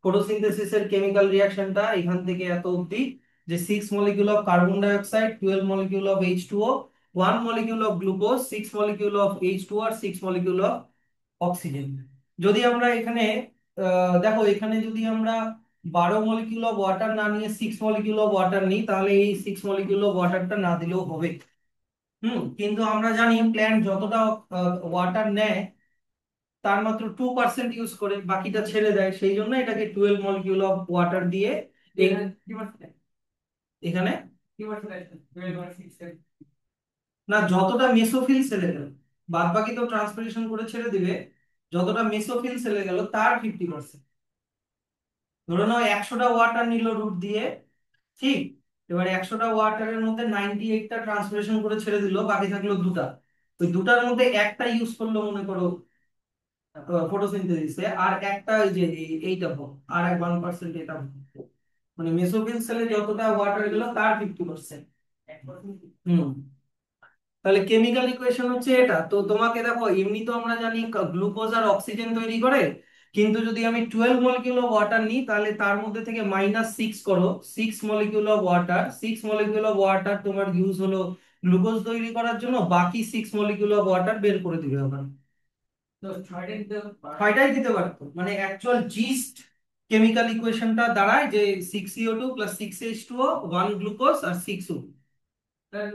ফটোসিনথেসিসের কেমিক্যাল রিয়াকশনটা এখান থেকে এত অবধি, যে 6 molecule of carbon dioxide, 12 molecule of H2O, 1 molecule of glucose, 6 molecule of H2O আর 6 মলিকিউল অফ অক্সিজেন। যদি আমরা এখানে দেখো, এখানে যদি আমরা 12 মলিকিউল অফ ওয়াটার না নিয়ে 6 মলিকিউল অফ ওয়াটার নিই, তাহলে এই 6 মলিকিউল অফ ওয়াটারটা না দিলেও হবে। কিন্তু আমরা জানি প্ল্যান্ট যতটা ওয়াটার নেয় তার মাত্র 2% ইউজ করে, বাকিটা ছেড়ে দেয়, সেই জন্য এটাকে 12 মলিকিউল অফ ওয়াটার দিয়ে এখানে না, যতটা মেসোফিল সেলে গেল, বাদ বাকি তো ট্রান্সপিরেশন করে ছেড়ে দিবে, যতটা মেসোফিল সেলে গেল তার 50%। ধরে নাও 100টা ওয়াটার নিল রুট দিয়ে, ঠিক, এবার 100টা ওয়াটারের মধ্যে 98টা ট্রান্সপিরেশন করে ছেড়ে দিল, বাকি থাকলো দুটা, ওই দুটার মধ্যে একটা ইউজ করলো মনে করো ফটোসিনথেসিসে, আর একটা ওই যে এইটা হোক, আর 1% এটা হোক, মানে মেসোফিল সেলে যতটা ওয়াটার গেল তার 50%। হুম। তাহলে কেমিক্যাল ইকুয়েশন হচ্ছে এটা। তো তোমাকে দেখো, এমনি তো আমরা জানি গ্লুকোজ আর অক্সিজেন তৈরি করে, কিন্তু যদি আমি 12 মলিকিউল অফ ওয়াটার নিই, তাহলে তার মধ্যে থেকে -6 করো, 6 মলিকিউল অফ ওয়াটার তোমার ইউজ হলো গ্লুকোজ তৈরি করার জন্য, বাকি 6 মলিকিউল অফ ওয়াটার বের করে দিবে ওখানে। তো ছয়টাই দিতে পারতো, মানে অ্যাকচুয়াল জিস্ট কেমিক্যাল ইকুয়েশনটা দাঁড়ায় যে 6CO2 প্লাস 6H2O, 1 গ্লুকোজ আর 6O।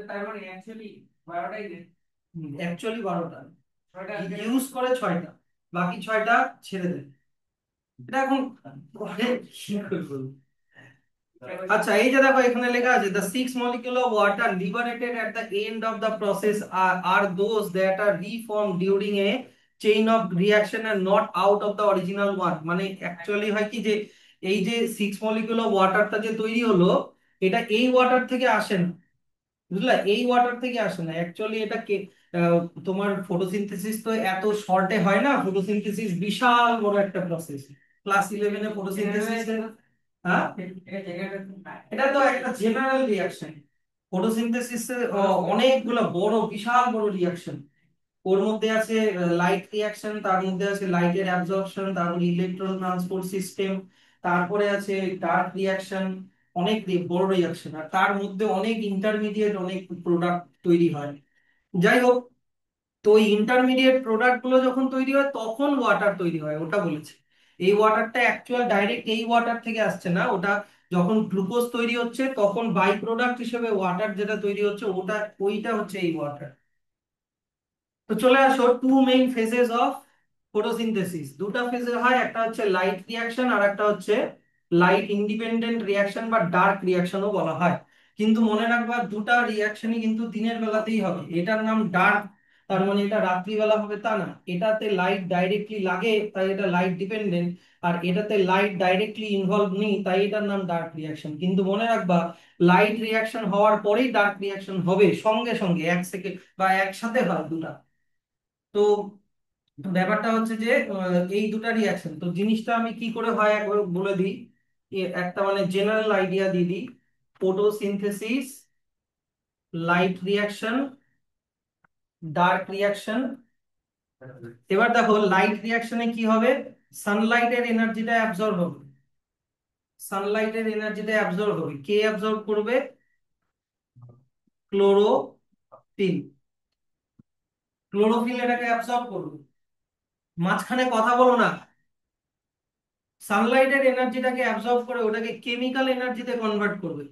তার মানে অ্যাকচুয়ালি 12টা, ইউজ করে 6টা, বাকি 6টা ছেড়ে দেয়। এটা এখন পরে কি করবো? আচ্ছা, এই যে দেখো এখানে লেখা আছে the 6 molecule of water liberated at the end of the process are those that are reformed during a chain of reaction and not out of the original one। মানে অ্যাকচুয়ালি হয় কি, যে এই যে 6 মলিকিউল অফ ওয়াটারটা যে তৈরি হলো, এটা এই ওয়াটার থেকে আসে না, বুঝলা, এই ওয়াটার থেকে আসে না অ্যাকচুয়ালি। এটা কে আহ, তোমার ফটোসিনথেসিস তো এত শর্টে হয় না, ফটোসিনথেসিস বিশাল বড় একটা প্রসেস। ক্লাস 11-এ ফটোসিনথেসিস, হ্যাঁ, এটা তো একটা জেনারেল রিঅ্যাকশন। ফটোসিনথেসিস অনেকগুলো বড়, বিশাল বড় রিঅ্যাকশন। ওর মধ্যে আছে লাইট রিঅ্যাকশন, তার মধ্যে আছে লাইটের অ্যাবজর্পশন, তারপরে ইলেকট্রন ট্রান্সপোর্ট সিস্টেম, তারপরে আছে ডার্ক রিঅ্যাকশন, অনেক বড় রিঅ্যাকশন, আর তার মধ্যে অনেক ইন্টারমিডিয়েট অনেক প্রোডাক্ট তৈরি হয়। যাই হোক, তো ওই ইন্টারমিডিয়েট প্রোডাক্ট গুলো যখন তৈরি হয় তখন ওয়াটার তৈরি হয়, ওটা বলেছে। এই ওয়াটারটা অ্যাকচুয়াল ডাইরেক্ট এই ওয়াটার থেকে আসছে না, ওটা যখন গ্লুকোজ তৈরি হচ্ছে তখন বাই প্রোডাক্ট হিসেবে ওয়াটার যেটা তৈরি হচ্ছে, ওইটা হচ্ছে এই ওয়াটার। তো চলে আসো to main phases of photosynthesis. দুটা ফেজে হয়, একটা হচ্ছে লাইট রিয়াকশন আর একটা হচ্ছে লাইট ইন্ডিপেন্ডেন্ট রিয়াকশন বা ডার্ক রিয়াকশনও বলা হয়। কিন্তু মনে রাখবা, দুটা রিয়াকশনই কিন্তু দিনের বেলাতেই হবে। এটার নাম ডার্ক, তার মানে এটা রাত্রিবেলা হবে তা না, এটাতে লাইট ডাইরেক্টলি লাগে তাই এটা লাইট ডিপেন্ডেন্ট, আর এটাতে লাইট ডাইরেক্টলি ইনভলভ নেই তাই এটার নাম ডার্ক রিয়াকশন। কিন্তু মনে রাখবা, লাইট রিয়াকশন হওয়ার পরেই ডার্ক রিয়াকশন হবে, সঙ্গে সঙ্গে 1 সেকেন্ড বা একসাথে হয় দুটা। তো ব্যাপারটা হচ্ছে যে এই দুটা রিয়াকশন, তো জিনিসটা আমি কি করে হয় একবার বলে দিই, একটা মানে জেনারেল আইডিয়া দিয়ে দিই। Photosynthesis, light reaction, dark reaction. এবার দেখো লাইট রিয়াকশনে কি হবে, সানলাইটের এনার্জিটা অ্যাবজর্ব হবে, সানলাইটের এনার্জিটা অ্যাবজর্ব হবে, কে অ্যাবজর্ব করবে? ক্লোরোফিল। ক্লোরোফিল এটাকে অ্যাবজর্ব করবে। মাঝখানে কথা বলো না। সানলাইটের এনার্জিটাকে অ্যাবজর্ব করে ওটাকে কেমিক্যাল এনার্জিতে কনভার্ট করবে,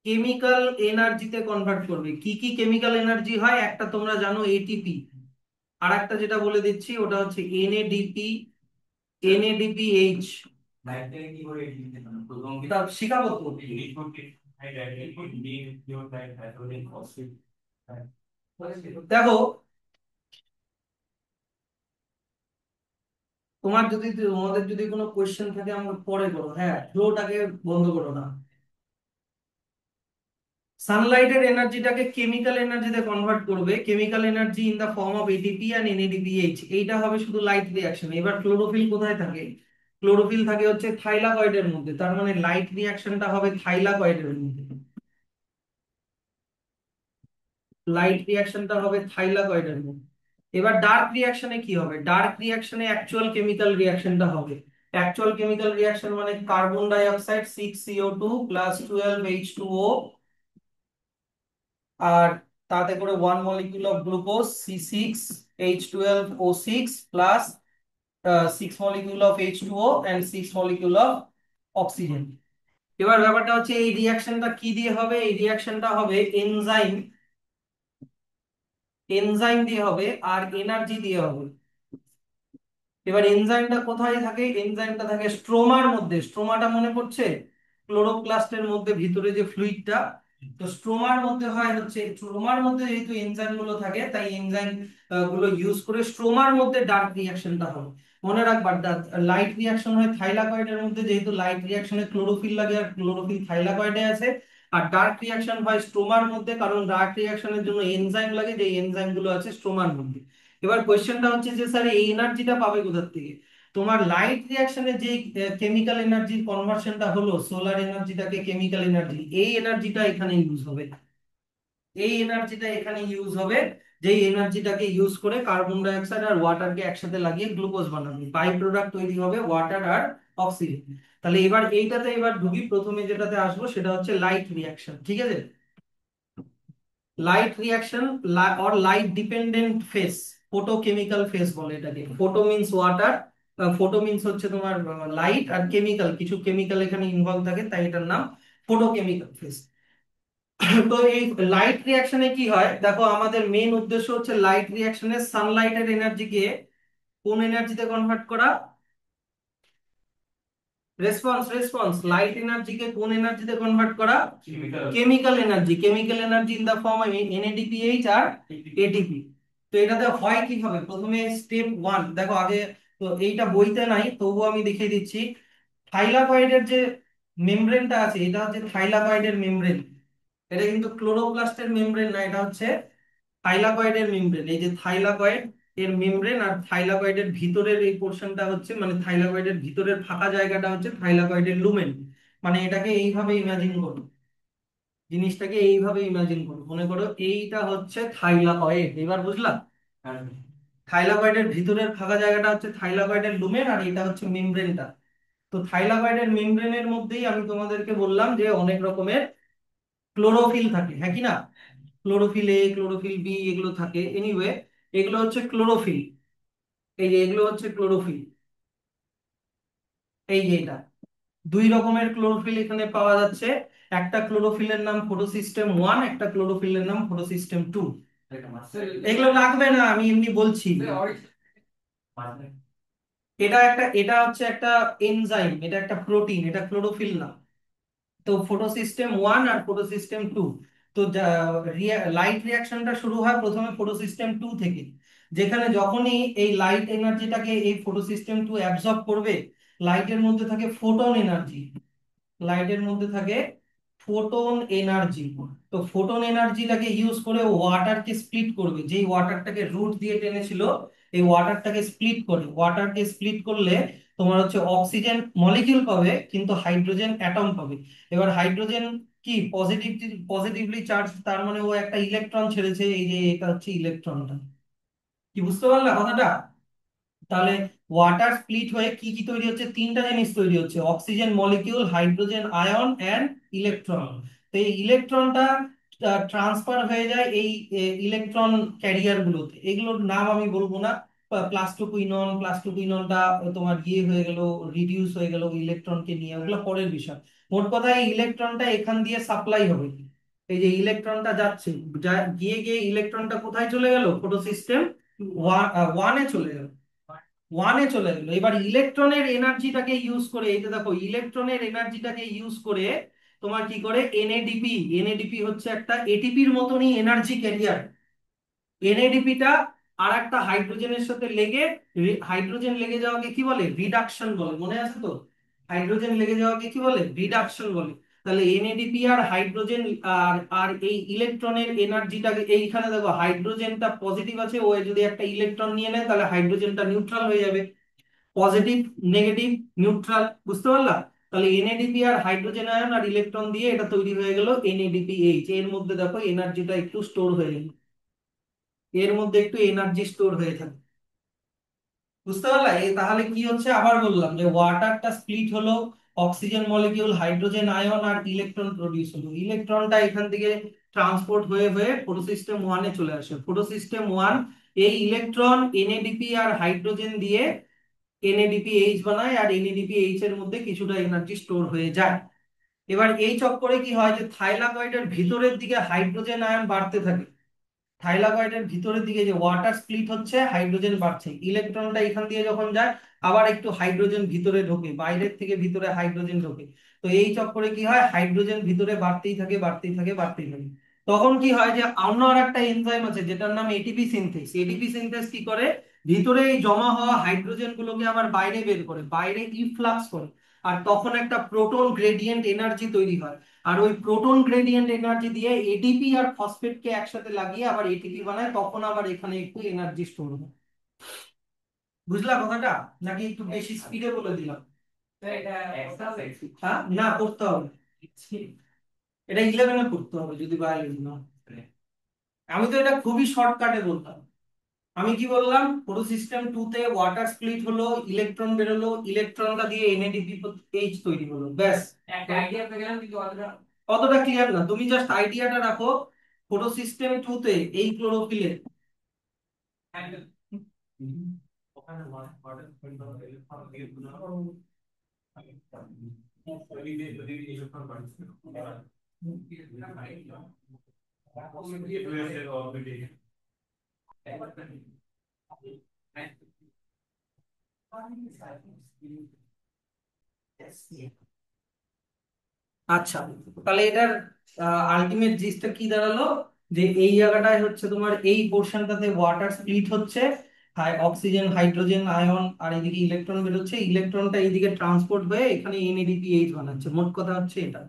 কেমিক্যাল এনার্জিতে কনভার্ট করবে। কি কি কেমিক্যাল এনার্জি হয়, একটা তোমরা জানো এটিপি, আর একটা যেটা বলে দিচ্ছি ওটা হচ্ছে এনএডিপি, এনএডিপিএইচ। তা শিখাবো তো। দেখো, তোমাদের যদি কোনো কোয়েশ্চেন থাকে আমাকে পরে করো, হ্যাঁ, ফ্লোটাকে বন্ধ করো না। সানলাইটের এনার্জিটাকে কেমিক্যাল এনার্জিতে কনভার্ট করবে, chemical energy in the form of ATP and NADPH. এইটা হবে শুধু লাইট রিঅ্যাকশন। এবার ক্লোরোফিল কোথায় থাকে? ক্লোরোফিল থাকে হচ্ছে থাইলাকয়েডের মধ্যে, তার মানে লাইট রিঅ্যাকশনটা হবে থাইলাকয়েডের মধ্যে। লাইট রিঅ্যাকশনটা হবে থাইলাকয়েডের মধ্যে। এবার ডার্ক রিঅ্যাকশনে কি হবে? ডার্ক রিঅ্যাকশনে অ্যাকচুয়াল কেমিক্যাল রিঅ্যাকশনটা হবে। অ্যাকচুয়াল কেমিক্যাল রিঅ্যাকশন মানে carbon die oxide 6CO2 plus 12H2O, আর তাতে করে 1 molecule of glucose C6H12O6 plus 6 molecule of H2O and 6 molecule of oxygen. এবার ব্যাপারটা হচ্ছে এই রিঅ্যাকশনটা কি দিয়ে হবে? এই রিঅ্যাকশনটা হবে এনজাইম, এনজাইম দিয়ে হবে আর এনার্জি দিয়ে হবে। এবার এনজাইমটা কোথায় থাকে? এনজাইমটা থাকে স্ট্রোমার মধ্যে। স্ট্রোমাটা মনে পড়ছে? ক্লোরোপ্লাস্টের মধ্যে ভিতরে যে ফ্লুইডটা, তো স্ট্রোমার মধ্যে হয় হচ্ছে, স্ট্রোমার মধ্যে যেহেতু এনজাইম গুলো থাকে তাই এনজাইম গুলো ইউজ করে স্ট্রোমার মধ্যে ডার্ক রিঅ্যাকশনটা হবে। মনে রাখবা, লাইট রিঅ্যাকশন হয় থাইলাকয়েডের মধ্যে, যেহেতু লাইট রিঅ্যাকশনে ক্লোরোফিল লাগে আর ক্লোরোফিল থাইলাকয়েডে আছে। আর ডার্ক রিঅ্যাকশন হয় স্ট্রোমার মধ্যে, কারণ ডার্ক রিঅ্যাকশনের জন্য এনজাইম লাগে, যে এনজাইম গুলো আছে স্ট্রোমার মধ্যে। এবার কোয়েশ্চেনটা হচ্ছে যে স্যার এই এনার্জিটা পাবে কোথা থেকে? তোমার লাইট রিঅ্যাকশনে যে কেমিক্যাল এনার্জির কনভার্সনটা হলো, সোলার এনার্জিটাকে কেমিক্যাল এনার্জি, এই এনার্জিটা এখানে ইউজ হবে। এই এনার্জিটা এখানে ইউজ হবে, যেই এনার্জিটাকে ইউজ করে কার্বন ডাই অক্সাইড আর ওয়াটারকে একসাথে লাগিয়ে গ্লুকোজ বানাবে, বাই প্রোডাক্ট তৈরি হবে ওয়াটার আর অক্সিজেন। তাহলে এবার এইটাতে এবার ঢুকি, প্রথমে যেটাতে আসবো সেটা হচ্ছে লাইট রিঅ্যাকশন, ঠিক আছে? Light reaction or light dependent face, photochemical face বলে এটাকে। Photo means water, photo means হচ্ছে তোমার লাইট, আর কেমিক্যাল কিছু কেমিক্যাল এখানে ইনভলভ থাকে, তাই এটার নাম ফটোকেমিক্যাল ফেস। তো এই লাইট রিঅ্যাকশনে কি হয় দেখো, আমাদের মেইন উদ্দেশ্য হচ্ছে লাইট রিঅ্যাকশনে সানলাইটের এনার্জিকে কোন এনার্জিতে কনভার্ট করা? Response, response. লাইট এনার্জিকে কোন এনার্জিতে কনভার্ট করা? Chemical energy. Chemical energy in the form of NADPH আর এটিপি। তো এটাতে হয় কি হবে? প্রথমে স্টেপ ওয়ান দেখো আগে, তো এইটা বইতে নাই তবুও আমি দেখিয়ে দিচ্ছি। থাইলাকয়েডের যে মেমব্রেনটা আছে, এটা হচ্ছে থাইলাকয়েডের মেমব্রেন। এটা কিন্তু ক্লোরোপ্লাস্টের মেমব্রেন না, এটা হচ্ছে থাইলাকয়েডের মেমব্রেন। এই যে থাইলাকয়েড এর মেমব্রেন, আর থাইলাকয়েডের ভিতরের এই পোর্শনটা হচ্ছে, মানে থাইলাকয়েডের ভিতরের ফাঁকা জায়গাটা হচ্ছে থাইলাকয়েডের লুমেন। মানে এটাকে এইভাবে ইমাজিন করো, জিনিসটাকে এইভাবে ইমাজিন করো, মনে করো এইটা হচ্ছে থাইলাকয়েড। এবার বুঝলাম? থাইলাকয়েডের ভিতরের ফাঁকা জায়গাটা হচ্ছে থাইলাকয়েডের লুমেন, আর এটা হচ্ছে মেমব্রেনটা। তো থাইলাকয়েডের মেমব্রেনের মধ্যেই আমি তোমাদেরকে বললাম যে অনেক রকমের ক্লোরোফিল থাকে, হ্যাঁ কি না? ক্লোরোফিল এ, ক্লোরোফিল বি, এগুলো থাকে। এনিওয়ে, এগুলো হচ্ছে ক্লোরোফিল। এই যে এগুলো হচ্ছে ক্লোরোফিল। এই যে এটা, দুই রকমের ক্লোরোফিল এখানে পাওয়া যাচ্ছে। একটা ক্লোরোফিলের নাম ফটোসিস্টেম 1, একটা ক্লোরোফিলের নাম ফটোসিস্টেম 2। এগুলো লাগবে না, আমি এমনি বলছি। এটা হচ্ছে একটা এনজাইম, এটা একটা প্রোটিন, এটা ক্লোরোফিল না। তো ফটোসিস্টেম 1 আর ফটোসিস্টেম 2, তো লাইট রিঅ্যাকশনটা শুরু হয় প্রথমে ফটোসিস্টেম 2 থেকে, যেখানে যখনই এই লাইট এনার্জিটাকে এই ফটোসিস্টেম 2 অ্যাবজর্ব করবে, লাইটের মধ্যে থাকে ফোটন এনার্জি। লাইটের মধ্যে থাকে ফোটন এনার্জি। তো ফোটন এনার্জিটাকে ইউজ করে ওয়াটারকে স্প্লিট করবে, যেই ওয়াটারটাকে রুট দিয়ে টেনেছিল, এই ওয়াটারটাকে স্প্লিট করে, ওয়াটারকে স্প্লিট করলে তোমার হচ্ছে অক্সিজেন মলিকিউল পাবে কিন্তু হাইড্রোজেন অ্যাটম পাবে। এবার হাইড্রোজেন কি পজিটিভলি চার্জ, তার মানে ও একটা ইলেকট্রন ছেড়েছে, এই যে এটা হচ্ছে ইলেকট্রনটা। কি বুঝতে পারলা কথাটা? তাহলে ওয়াটার স্প্লিট হয়ে কি কি তৈরি হচ্ছে? তিনটা জিনিস তৈরি হচ্ছে, oxygen molecule, hydrogen ion and electron. তো এই ইলেকট্রনটা ট্রান্সফার হয়ে যায় এই ইলেকট্রন ক্যারিয়ার গুলোতে, এগুলোর নাম আমি বলবো না। প্লাস্টোকুইনন, প্লাস্টোকুইননটা তোমার ইয়ে হয়ে গেল, রিডিউস হয়ে গেল ইলেকট্রনকে নিয়ে, ওগুলো পরের বিষয়। মোট কথা এই ইলেকট্রনটা এখান দিয়ে সাপ্লাই হবে। এই যে ইলেকট্রনটা যাচ্ছে, গিয়ে গিয়ে ইলেকট্রনটা কোথায় চলে গেল? ফটোসিস্টেম ওয়ানে চলে গেল। ওয়ানে চলে গেল। এবার ইলেকট্রনের এনার্জিটাকে ইউজ করে, এই যে দেখো ইলেকট্রনের এনার্জিটাকে ইউজ করে তোমার কি করে এনএডিপি, এনএডিপি হচ্ছে একটা এটিপির মতনই এনার্জি ক্যারিয়ার। এনএডিপিটা আর একটা হাইড্রোজেনের সাথে লেগে, হাইড্রোজেন লেগে যাওয়াকে কি বলে? রিডাকশন বলে, মনে আছে তো? হাইড্রোজেন লেগে যাওয়াকে কি বলে? রিডাকশন বলে। তাহলে এনএডিপি আর হাইড্রোজেন আর আর এই ইলেকট্রনের এনার্জিটাকে, এইখানে দেখো হাইড্রোজেনটা পজিটিভ আছে, ও যদি একটা ইলেকট্রন নিয়ে নেয় তাহলে হাইড্রোজেনটা নিউট্রাল হয়ে যাবে। পজিটিভ, নেগেটিভ, নিউট্রাল, বুঝতে পারলা? তাহলে এনএডিপি আর হাইড্রোজেন আয়ন আর ইলেকট্রন দিয়ে এটা তৈরি হয়ে গেল এনএডিপিএইচ। এর মধ্যে দেখো এনার্জিটা একটু স্টোর হয়ে গেল, এর মধ্যে একটু এনার্জি স্টোর হয়ে থাকে, বুঝতে পারলা? তাহলে কি হচ্ছে, আবার বললাম যে ওয়াটারটা স্প্লিট হলো, অক্সিজেন মলিকিউল, হাইড্রোজেন আয়ন আর ইলেকট্রন প্রডিউস হলো। ইলেকট্রনটা এখান থেকে ট্রান্সপোর্ট হয়ে হয়ে ফটোসিস্টেম ওয়ানে চলে আসে। ফটোসিস্টেম ওয়ান এই ইলেকট্রন এনএডিপি আর হাইড্রোজেন দিয়ে এনএডিপিএইচ বানায়, আর এনএডিপিএইচ এর মধ্যে কিছুটা এনার্জি স্টোর হয়ে যায়। এবার এই চক্করে কি হয়, যে থাইলাকয়েডের ভিতরের দিকে হাইড্রোজেন আয়ন বাড়তে থাকে। থাইলাকয়েডের ভিতরের দিকে যে ওয়াটার স্প্লিট হচ্ছে, হাইড্রোজেন বাড়ছে, ইলেকট্রনটা এখান দিয়ে যখন যায় আবার একটু হাইড্রোজেন ভিতরে ঢোকে, বাইরের থেকে ভিতরে হাইড্রোজেন ঢোকে। তো এই চক্করে কি হয়, হাইড্রোজেন ভিতরে বাড়তেই থাকে বাড়তেই থাকে বাড়তেই থাকে। তখন কি হয়, যে অন্য আর একটা এনজাইম আছে যেটার নাম এটিপি সিনথেস। এটিপি সিনথেস কি করে, ভিতরে এই জমা হওয়া হাইড্রোজেন গুলোকে আবার বাইরে বের করে, বাইরে ইফ্লাক্স করে, আর তখন একটা প্রোটন গ্রেডিয়েন্ট এনার্জি তৈরি হয়। আর ওই প্রোটন গ্রেডিয়েন্ট এনার্জি দিয়ে এটিপি আর ফসফেটকে একসাথে লাগিয়ে আবার এটিপি বানায়, তখন আবার এখানে একটু এনার্জি স্টোর হয়। বুঝলা কথাটা, নাকি একটু বেশি স্পিডে বলে দিলাম? হ্যাঁ, না করতে হবে, এটা 11-এ করতে হবে যদি বায়োলজি না। আমি তো এটা খুবই শর্টকাটে বলতাম। আমি কি বললাম, পুরো সিস্টেম 2 তে ওয়াটার স্প্লিট হলো, ইলেকট্রন বেরোলো, ইলেকট্রনটা দিয়ে এনএডিপি তৈরি হলো, ব্যাস। একটা আইডিয়া পেয়ে গেলাম, কিন্তু অতটা ক্লিয়ার না, তুমি জাস্ট আইডিয়াটা রাখো। ফটো সিস্টেম 2 তে এই ক্লোরোফিলে আচ্ছা, তাহলে এটার আলটিমেট জিসটা কি দাঁড়ালো, যে এই জায়গাটায় হচ্ছে তোমার এই পোর্শনটাতে ওয়াটার স্প্লিট হচ্ছে, অক্সিজেন হাইড্রোজেন আয়ন আর এদিকে ইলেকট্রন বেরোচ্ছে, ইলেকট্রনটা এইদিকে ট্রান্সপোর্ট হয়ে এখানে এনএডিপিএইচ বানাচ্ছে, মোট কথা হচ্ছে এটা।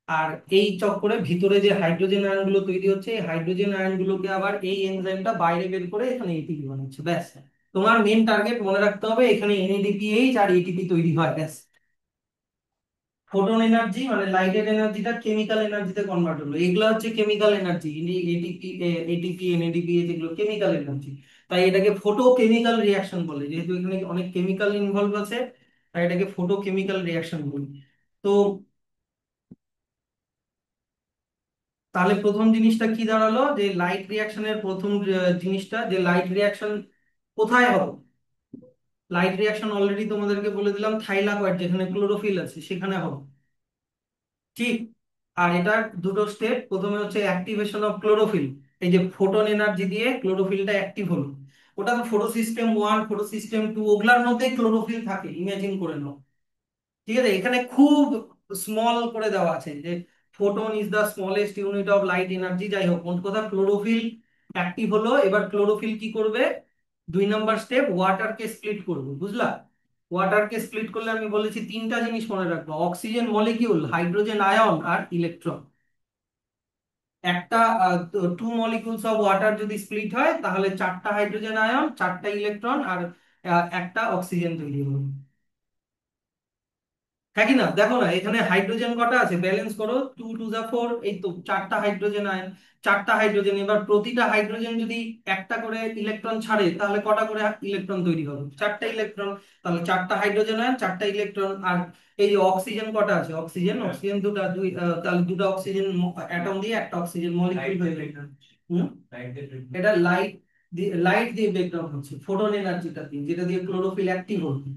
আর এই চক্করে ভিতরে যে হাইড্রোজেন আয়ন গুলো তৈরি হচ্ছে, এই হাইড্রোজেন আয়ন গুলোকে আবার এই এনজাইমটা বাইরে বের করে এখানে এটিপি বানাচ্ছে, ব্যাস। তোমার মেন টার্গেট মনে রাখতে হবে, এখানে এনএডিপিএইচ আর এটিপি তৈরি হয়, ব্যাস। ফোটন এনার্জি মানে লাইটের এনার্জিটা কেমিক্যাল এনার্জিতে কনভার্ট হলো, এগুলো হচ্ছে chemical energy. ATP, ATP, NADP যেগুলো কেমিক্যাল এনার্জি, তাই এটাকে ফোটো কেমিক্যাল রিয়াকশন বলে, যেহেতু এখানে অনেক কেমিক্যাল ইনভলভ আছে, তাই এটাকে ফোটো কেমিক্যাল রিয়াকশন বলি। তো তাহলে প্রথম জিনিসটা কি দাঁড়ালো, যে লাইট রিয়াকশনের প্রথম জিনিসটা, যে লাইট রিয়াকশন কোথায় হবে। লাইট রিয়াকশন অলরেডি তোমাদেরকে বলে দিলাম, থাইলাকয়েড যেখানে ক্লোরোফিল আছে সেখানে হবে, ঠিক। আর এটার দুটো স্টেপ, প্রথমে হচ্ছে অ্যাক্টিভেশন অফ ক্লোরোফিল, এই যে ফোটন এনার্জি দিয়ে ক্লোরোফিলটা অ্যাক্টিভ হলো। ওটা তো ফোটো সিস্টেম 1, ফোটো সিস্টেম 2 ওগুলার মধ্যে ক্লোরোফিল থাকে, ইমাজিন করে নাও। ঠিক আছে, এখানে খুব স্মল করে দেওয়া আছে যে photon is the smallest unit of light energy. যাই হোক, মোট কথা ক্লোরোফিল অ্যাক্টিভ হলো। এবার ক্লোরোফিল কি করবে, 2 নম্বর স্টেপ, ওয়াটারকে স্প্লিট করবে, বুঝলা? ওয়াটারকে স্প্লিট করলে আমি বলেছি তিনটা জিনিস মনে রাখবো, অক্সিজেন মলিকিউল, হাইড্রোজেন আয়ন আর ইলেকট্রন। একটা 2 মলিকিউলস অফ ওয়াটার যদি স্প্লিট হয় তাহলে 4টা হাইড্রোজেন আয়ন, 4টা ইলেকট্রন আর একটা অক্সিজেন তৈরি হবে। হ্যাঁ কি না, দেখো না এখানে হাইড্রোজেন কটা আছে, ব্যালেন্স করো, 2 টু দা 4, এই তো 4টা হাইড্রোজেন আয়ন, 4টা হাইড্রোজেন। এবার প্রতিটা হাইড্রোজেন যদি একটা করে ইলেকট্রন ছাড়ে তাহলে কটা করে ইলেকট্রন তৈরি হবে, 4টা ইলেকট্রন। তাহলে 4টা হাইড্রোজেন আয়ন, 4টা ইলেকট্রন। আর এই যে অক্সিজেন কটা আছে, অক্সিজেন অক্সিজেন দুটা, তাহলে দুটো অক্সিজেন অ্যাটম দিয়ে একটা অক্সিজেন মলিকিউল হয়ে গেল। হুম, এটা লাইট দিয়ে ব্রেকডাউন হচ্ছে, ফোটন এনার্জিটা দিয়ে, যেটা দিয়ে ক্লোরোফিল অ্যাক্টিভ হবে।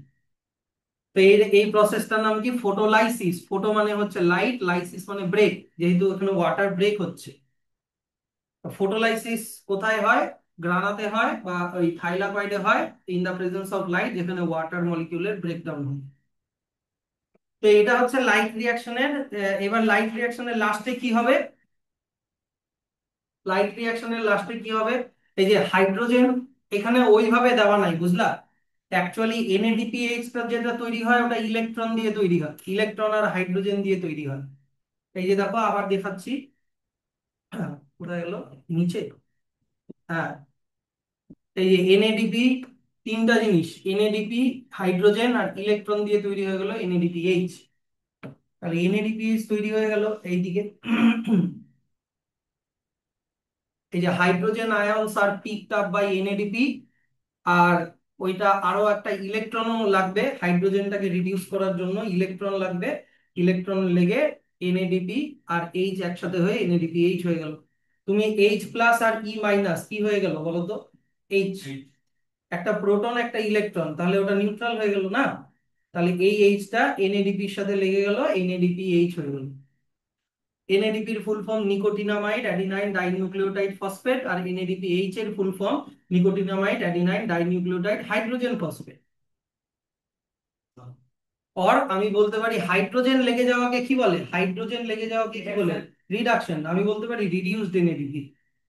তো এই এই প্রসেসটার নাম কি, ফটোলাইসিস। ফোটো মানে হচ্ছে লাইট, লাইসিস মানে ব্রেক, যেহেতু এখানে ওয়াটার ব্রেক হচ্ছে। ফটোলাইসিস কোথায় হয়, গ্রানাতে হয় বা ওই থাইলাকয়েডে হয়, in the presence of light, যেখানে ওয়াটার মলিকিউলের ব্রেকডাউন হয়। তো এটা হচ্ছে লাইট রিয়াকশনের। এবার লাইট রিয়াকশনের লাস্টে কি হবে, লাইট রিয়াকশনের লাস্টে কি হবে, এই যে হাইড্রোজেন এখানে ওইভাবে দেওয়া নাই, বুঝলা? অ্যাকচুয়ালি এনএডিপিএইচ টা যেটা তৈরি হয় ওটা ইলেকট্রন দিয়ে তৈরি হয়, ইলেকট্রন আর হাইড্রোজেন দিয়ে তৈরি হয়। এই যে দেখো আবার দেখাচ্ছি। কোথায় গেল, নিচে, হ্যাঁ, এই যে এনএডিপি, তিনটা জিনিস, এনএডিপি, হাইড্রোজেন আর ইলেকট্রন দিয়ে তৈরি হয়ে গেল এনএডিপিএইচ। তাহলে এনএডিপিএইচ তৈরি হয়ে গেল এইদিকে। এই যে hydrogen ions are picked up by NADP, আর ওইটা আরো একটা ইলেকট্রনও লাগবে হাইড্রোজেনটাকে রিডিউস করার জন্য, ইলেকট্রন লাগবে। ইলেকট্রন লেগে এনএডিপি আর এইচ একসাথে হয়ে এনএডিপিএইচ হয়ে গেল। তুমি এইচ প্লাস আর ই মাইনাস কি হয়ে গেল বলো তো? এইচ, একটা প্রোটন একটা ইলেকট্রন, তাহলে ওটা নিউট্রাল হয়ে গেল না? তাহলে এই এইচটা এনএডিপির সাথে লেগে গেল, এনএডিপিএইচ হয়ে গেল। এনএডিপির full form nicotinamide adenine dinucleotide phosphate, আর এনএডিপিএইচ এর full form nicotinamide adenine dinucleotide hydrogen phosphate. আর আমি বলতে পারি হাইড্রোজেন লেগে যাওয়াকে কি বলে, হাইড্রোজেন লেগে যাওয়াকে কি বলে? রিডাকশন। আমি বলতে পারি রিডিউসড এনএডিপি।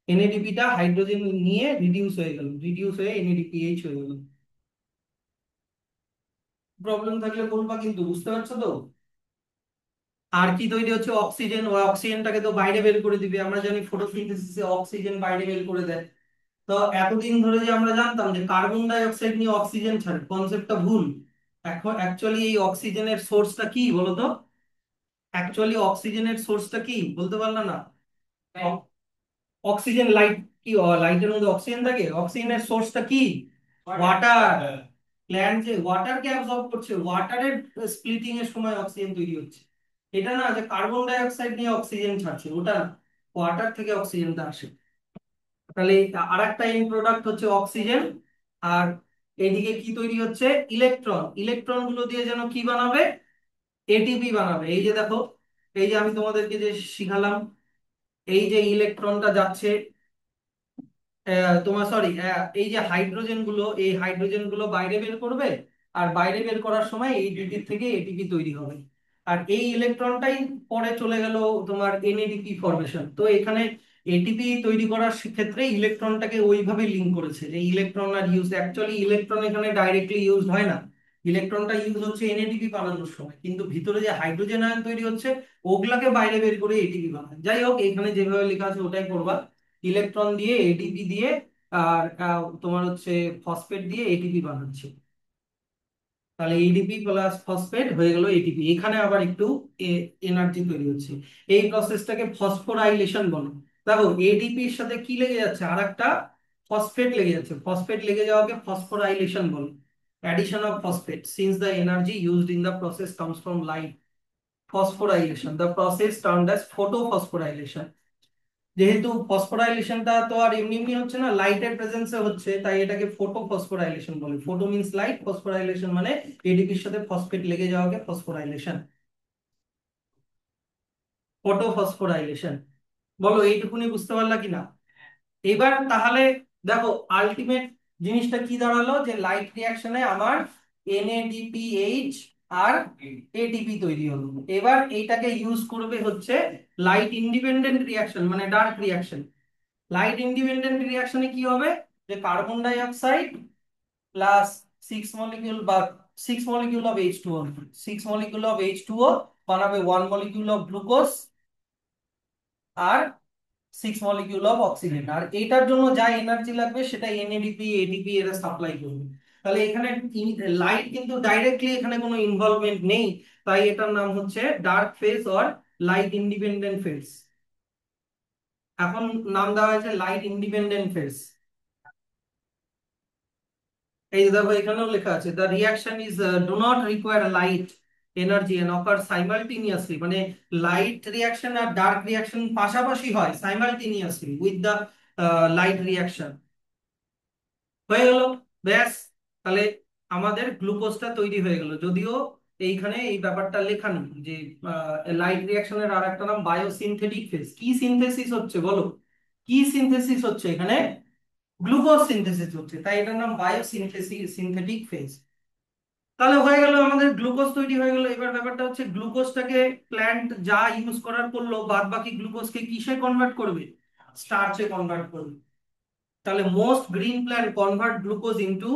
এনএডিপিটা হাইড্রোজেন নিয়ে রিডিউস হয়ে গেল, রিডিউস হয়ে এনএডিপিএইচ হয়ে গেল। প্রবলেম থাকলে বলবা কিন্তু, বুঝতে পারছো তো? আর কি তৈরি হচ্ছে? অক্সিজেন। ওই অক্সিজেনটাকে তো বাইরে বের করে দিবে, আমরা জানি ফটোসিনথেসিসে অক্সিজেন বাইরে বের করে দেয়। তো এতদিন ধরে যে আমরা জানতাম যে কার্বন ডাই অক্সাইড নিয়ে অক্সিজেন ছাড়ে, কনসেপ্টটা ভুল। এখন অ্যাকচুয়ালি এই অক্সিজেনের সোর্সটা কি বলতো? অ্যাকচুয়ালি অক্সিজেনের সোর্সটা কি বলতে পারলা না? অক্সিজেন, লাইট কি, লাইটের মধ্যে অক্সিজেন থাকে? অক্সিজেনের সোর্সটা কি? ওয়াটার। প্ল্যান্ট যে ওয়াটারকে অ্যাবজর্ব করছে, ওয়াটারের স্প্লিটিং এর সময় অক্সিজেন তৈরি হচ্ছে। এটা না যে কার্বন ডাই অক্সাইড নিয়ে অক্সিজেন ছাড়ছে, ওটা ওয়াটার থেকে অক্সিজেনটা আসে। তাহলে আর একটা এন্ড প্রোডাক্ট হচ্ছে অক্সিজেন। আর এদিকে কি তৈরি হচ্ছে? ইলেকট্রন। ইলেকট্রন গুলো দিয়ে যেন কি বানাবে? এটিপি বানাবে। এই যে দেখো, এই যে আমি তোমাদেরকে যে শিখালাম, এই যে ইলেকট্রনটা যাচ্ছে, তোমার সরি, এই যে হাইড্রোজেন গুলো, এই হাইড্রোজেন গুলো বাইরে বের করবে, আর বাইরে বের করার সময় এই ডিপি থেকে এটিপি তৈরি হবে। আর এই ইলেকট্রনটাই পরে চলে গেল তোমার এনএডিপি ফরমেশন। তো এখানে এটিপি তৈরি করার ক্ষেত্রে ইলেকট্রনটাকে ওইভাবে লিঙ্ক করেছে যে ইলেকট্রন আর ইউজ, অ্যাকচুয়ালি ইলেকট্রন এখানে ডাইরেক্টলি ইউজ হয় না। ইলেকট্রনটা ইউজ হচ্ছে এনএডিপি বানানোর সময়, কিন্তু ভিতরে যে হাইড্রোজেন আয়ন তৈরি হচ্ছে ওগুলাকে বাইরে বের করে এটিপি বানায়। যাই হোক, এখানে যেভাবে লেখা আছে ওটাই করবা। ইলেকট্রন দিয়ে এটিপি দিয়ে, আর তোমার হচ্ছে ফসফেট দিয়ে এটিপি বানাচ্ছে। তাহলে এডিপি প্লাস ফসফেট হয়ে গেল এটিপি। এখানে আবার একটু এনার্জি তৈরি হচ্ছে। এই প্রসেসটাকে ফসফোরাইলেশন বলে। দেখো এডিপির সাথে কি লেগে যাচ্ছে, আর একটা ফসফেট লেগে যাচ্ছে। ফসফেট লেগে যাওয়াকে ফসফোরাইলেশন বলে। Addition of phosphate since the energy used in the process comes from light. Phosphorylation, the process termed as photophosphorylation. যেহেতু ফসফোরাইলেশনটা তো আর এমনি এমনি হচ্ছে না, লাইটের প্রেজেন্সে হচ্ছে, তাই এটাকে ফটো ফসফোরাইলেশন বলে। ফটো মিন্স লাইট, ফসফোরাইলেশন মানে এডিপির সাথে ফসফেট লেগে যাওয়াকে ফসফোরাইলেশন, ফটো ফসফোরাইলেশন। বলো এইটুকুনি বুঝতে পারলা কিনা? এবার তাহলে দেখো আলটিমেট জিনিসটা কি দাঁড়ালো, যে লাইট রিয়াকশনে আমার এনএডিপিএইচ আর এটিপি তৈরি হলো। এবার এইটাকে ইউজ করবে হচ্ছে লাইট ইন্ডিপেন্ডেন্ট রিয়াকশন, মানে ডার্ক রিয়াকশন। লাইট ইন্ডিপেন্ডেন্ট রিয়াকশনে কি হবে, যে carbon die oxide plus 6 molecule বা 6 molecule of H2O, 6 molecule of H2O বানাবে 1 মলিকিউল অফ গ্লুকোজ আর 6 মলিকিউল অফ অক্সিজেন। আর এইটার জন্য যা এনার্জি লাগবে সেটা এনএডিপি এটিপি এরা সাপ্লাই করবে। তাহলে এখানে লাইট কিন্তু ডাইরেক্টলি এখানে কোনো ইনভলভমেন্ট নেই, তাই এটার নাম হচ্ছে dark phase or light independent phase. এখন নাম দেওয়া হয়েছে লাইট ইন্ডিপেন্ডেন্ট ফেজ। এই যে দেখো এখানেও লেখা আছে the reaction is do not require light energy and occur simultaneously. মানে লাইট রিয়াকশন আর ডার্ক রিয়াকশন পাশাপাশি হয় simultaneously with the light reaction. হয়ে গেল, ব্যাস। তাহলে আমাদের গ্লুকোজটা তৈরি হয়ে গেল। যদিও এইখানে এই ব্যাপারটা লেখা নেই যে লাইট রিয়াকশনের আর একটা নাম বায়োসিনথেটিক ফেজ। কি সিনথেসিস হচ্ছে বলো? কি সিনথেসিস হচ্ছে এখানে? গ্লুকোজ সিনথেসিস হচ্ছে, তাই এটার নাম বায়োসিনথেসিস সিনথেটিক ফেজ। তাহলে হয়ে গেল আমাদের গ্লুকোজ তৈরি হয়ে গেল। এবার ব্যাপারটা হচ্ছে গ্লুকোজটাকে প্ল্যান্ট যা ইউজ করার করলো, বাদ বাকি গ্লুকোজকে কিসে কনভার্ট করবে? স্টার্চে কনভার্ট করবে। তাহলে most green plant convert glucose into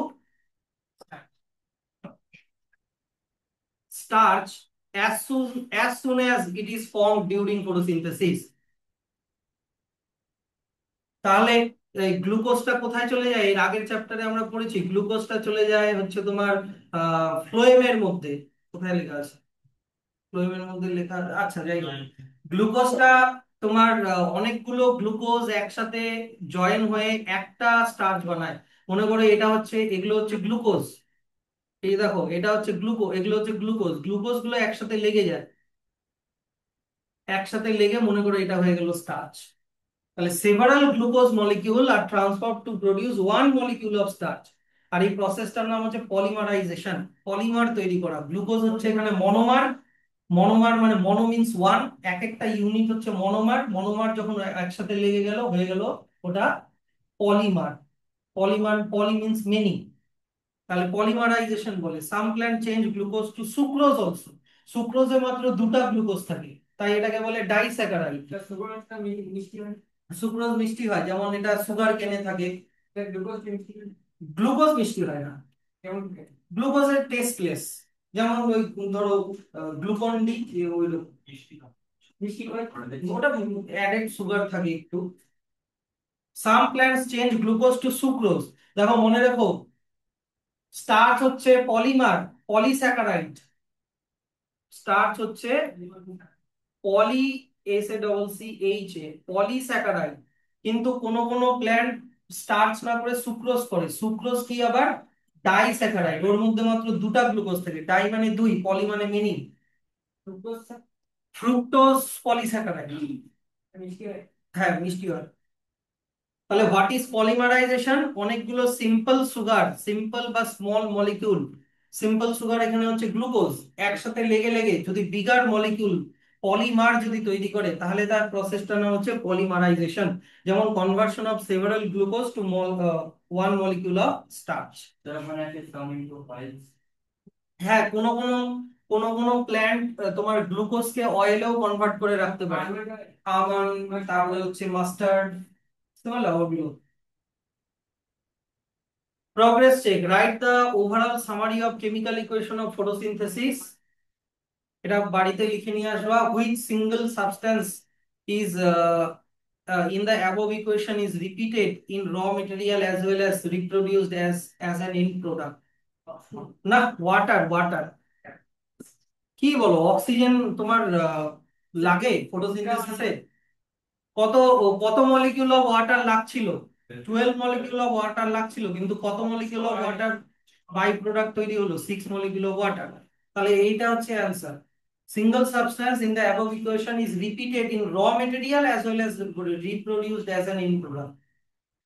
starch. as soon as it is formed during photosynthesis। তাহলে এই গ্লুকোজটা কোথায় চলে যায়? এর আগের চ্যাপ্টারে আমরা পড়েছি গ্লুকোজটা চলে যায় হচ্ছে তোমার ফ্লোয়েমের মধ্যে। কোথায় লেখা আছে? ফ্লোয়েমের মধ্যে লেখা, আচ্ছা যাই হোক, গ্লুকোজটা তোমার অনেকগুলো গ্লুকোজ একসাথে জয়েন হয়ে একটা স্টার্চ বানায়। মনে করো এটা হচ্ছে, এগুলো হচ্ছে গ্লুকোজ, এই দেখো এটা হচ্ছে এগুলো হচ্ছে গ্লুকোজ, গ্লুকোজ গুলো একসাথে লেগে যায়, একসাথে লেগে মনে করো এটা হয়ে গেল স্টার্চ। তাহলে several glucose molecule are transferred to produce one molecule of starch. আর এই প্রসেসটার নাম হচ্ছে পলিমারাইজেশন, পলিমার তৈরি করা। গ্লুকোজ হচ্ছে এখানে মনোমার, মনোমার মানে মনো মিন্স ওয়ান, এক একটা ইউনিট হচ্ছে মনোমার, মনোমার যখন একসাথে লেগে গেল হয়ে গেল ওটা polymer. Polymer, poly means many, তাহলে পলিমারাইজেশন বলে। Some plant change glucose to sucrose also. সুক্রোজে মাত্র দুটা গ্লুকোজ থাকে, তাই এটাকে বলে ডাইস্যাকারাইড। সুক্রোজ মিষ্টি হয়, যেমন এটা সুগার কেনে থাকে। গ্লুকোজ মিষ্টি হয় না, গ্লুকোজের টেস্টলেস। যেমন ওই ধরো গ্লুকন ডি, ওই মিষ্টি হয়, ওটা অ্যাডেড সুগার থাকে একটু। Some plants change glucose to sucrose. দেখো মনে রেখো, স্টার্চ হচ্ছে পলিমার, পলিস্যাকারাইড। স্টার্চ হচ্ছে poly, S A double C H A, polysaccharide. কিন্তু কোন কোন প্ল্যান্ট স্টার্চ না করে সুক্রোজ করে। সুক্রোজ কি আবার ডাইস্যাকারাইড, ওর মধ্যে মাত্র দুটা গ্লুকোজ থাকে, ডাই মানে দুই, পলি মানে মেনি। ফ্রুক্টোজ পলিস্যাকারাইড, হ্যাঁ মিষ্টি হয়। তাহলে হোয়াট ইজ পলিমারাইজেশন? অনেকগুলো সিম্পল সুগার, সিম্পল বা স্মল মলিকিউল, সিম্পল সুগার এখানে হচ্ছে গ্লুকোজ, একসাথে লেগে লেগে যদি বিগার মলিকিউল পলিমার যদি তৈরি করে, তাহলে তার প্রসেসটার নাম হচ্ছে পলিমারাইজেশন। যেমন conversion of several glucose to one molecule of starch. হ্যাঁ, কোন কোন প্ল্যান্ট তোমার গ্লুকোজকে অয়েলেও কনভার্ট করে রাখতে পারে। আমন্ড, তারপরে হচ্ছে মাস্টার্ড, ওগুলো। Progress check. Write the overall summary of chemical equation of photosynthesis. এটা বাড়িতে লিখে নিয়ে আসবা। Which single substance is in the above equation is repeated in raw material as well as reproduced as an end product? না, ওয়াটার, ওয়াটার। কি বলো, অক্সিজেন তোমার লাগে ফটোসিনথেসিসে? কত কত মলিকিউল অফ ওয়াটার লাগছিল? 12 মলিকিউল অফ ওয়াটার লাগছিল, কিন্তু কত molecule of water by product তৈরি হলো? 6 মলিকিউল অফ ওয়াটার। তাহলে এইটা হচ্ছে answer. Single substance in the above equation is repeated in raw material as well as reproduced as an end product.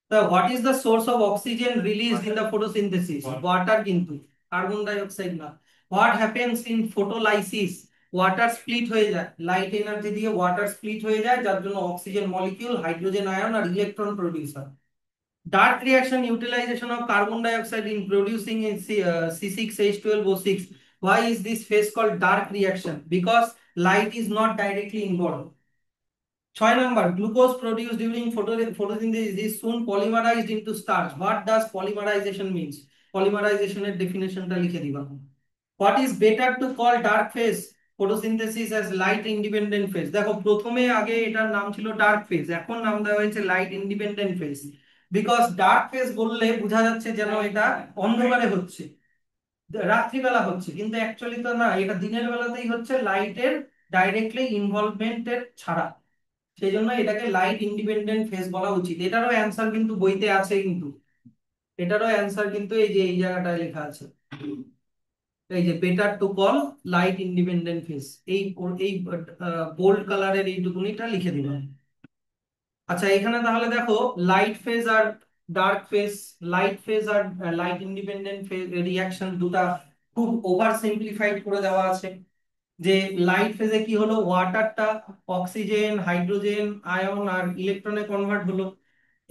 So what is the source of oxygen released in the photosynthesis? Water, কিন্তু কার্বন ডাই অক্সাইড না। What happens in photolysis? Water split হয়ে যায়, লাইট এনার্জি দিয়ে ওয়াটার স্প্লিট হয়ে যায়, যার জন্য অক্সিজেন মলিকিউল, হাইড্রোজেন আয়ন আর ইলেকট্রন প্রডিউস হয়। Dark reaction, utilization of carbon dioxide in producing C6H12O6. Why is this phase called dark reaction? Because light is not directly involved. 6 number, glucose produced during photosynthesis is soon polymerized into starch. What does polymerization means? Polymerization এর definitionটা লিখে দিবা। What is better to call dark phase photosynthesis as light independent phase? দেখো প্রথমে আগে এটার নাম ছিল dark phase, এখন নাম দেওয়া হয়েছে light independent phase। Because dark phase বললে বোঝা যাচ্ছে যেন এটা অন্ধকারে হচ্ছে, রাত্রিবেলা হচ্ছে, কিন্তু অ্যাকচুয়ালি তো না, এটা দিনের বেলাতেই হচ্ছে, লাইটের ডাইরেক্টলি ইনভলভমেন্টের ছাড়া। সেই জন্য এটাকে লাইট ইন্ডিপেন্ডেন্ট ফেজ বলা উচিত। এটারও অ্যান্সার কিন্তু বইতে আছে, কিন্তু এটারও অ্যান্সার কিন্তু এই যে এই জায়গাটায় লেখা আছে, এই যে better to call light independent phase, এই বোল্ড কালারের এইটুকুনিটা লিখে দিলাম। আচ্ছা, এখানে তাহলে দেখো লাইট ফেজ আর ডার্ক ফেজ, লাইট ফেজ আর লাইট ইন্ডিপেন্ডেন্ট ফেজ রিয়াকশন দুটা খুব ওভার সিম্পলিফাইড করে দেওয়া আছে। যে লাইট ফেজে কি হলো, ওয়াটারটা অক্সিজেন, হাইড্রোজেন আয়ন আর ইলেকট্রনে কনভার্ট হলো।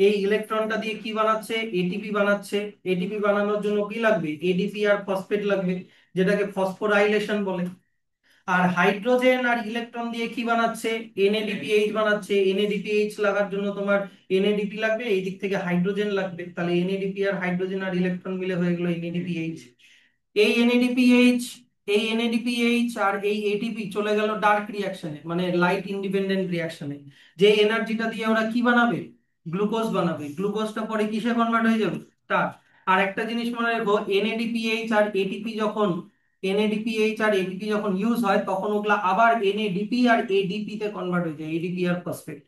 এই ইলেকট্রনটা দিয়ে কি বানাচ্ছে? এটিপি বানাচ্ছে। এটিপি বানানোর জন্য কি লাগবে? এডিপি আর ফসফেট লাগবে, যেটাকে ফসফোরাইলেশন বলে। আর হাইড্রোজেন আর ইলেকট্রন দিয়ে কি বানাচ্ছে? এনএডিপিএইচ বানাচ্ছে। এনএডিপিএইচ লাগার জন্য তোমার এনএডিপি লাগবে, এই দিক থেকে হাইড্রোজেন লাগবে, তাহলে এনএডিপি আর হাইড্রোজেন আর ইলেকট্রন মিলে হয়ে গেল এনএডিপিএইচ। এই এনএডিপিএইচ এই এনএডিপিএইচ আর এই এটিপি চলে গেল ডার্ক রিয়াকশনে, মানে লাইট ইন্ডিপেন্ডেন্ট রিয়াকশনে। যে এনার্জিটা দিয়ে ওরা কি বানাবে, গ্লুকোজ বানাবে। গ্লুকোজটা পরে কিসে কনভার্ট হয়ে যাবে, স্টার্চ। আর একটা জিনিস মনে রাখবো, এনএডিপিএইচ আর এটিপি যখন এনএডিপিএইচ আর এটিপি যখন ইউজ হয় তখন ওগুলা আবার এনএডিপি আর এডিপি তে কনভার্ট হয়ে যায়, এডিপি আর ফসফেট,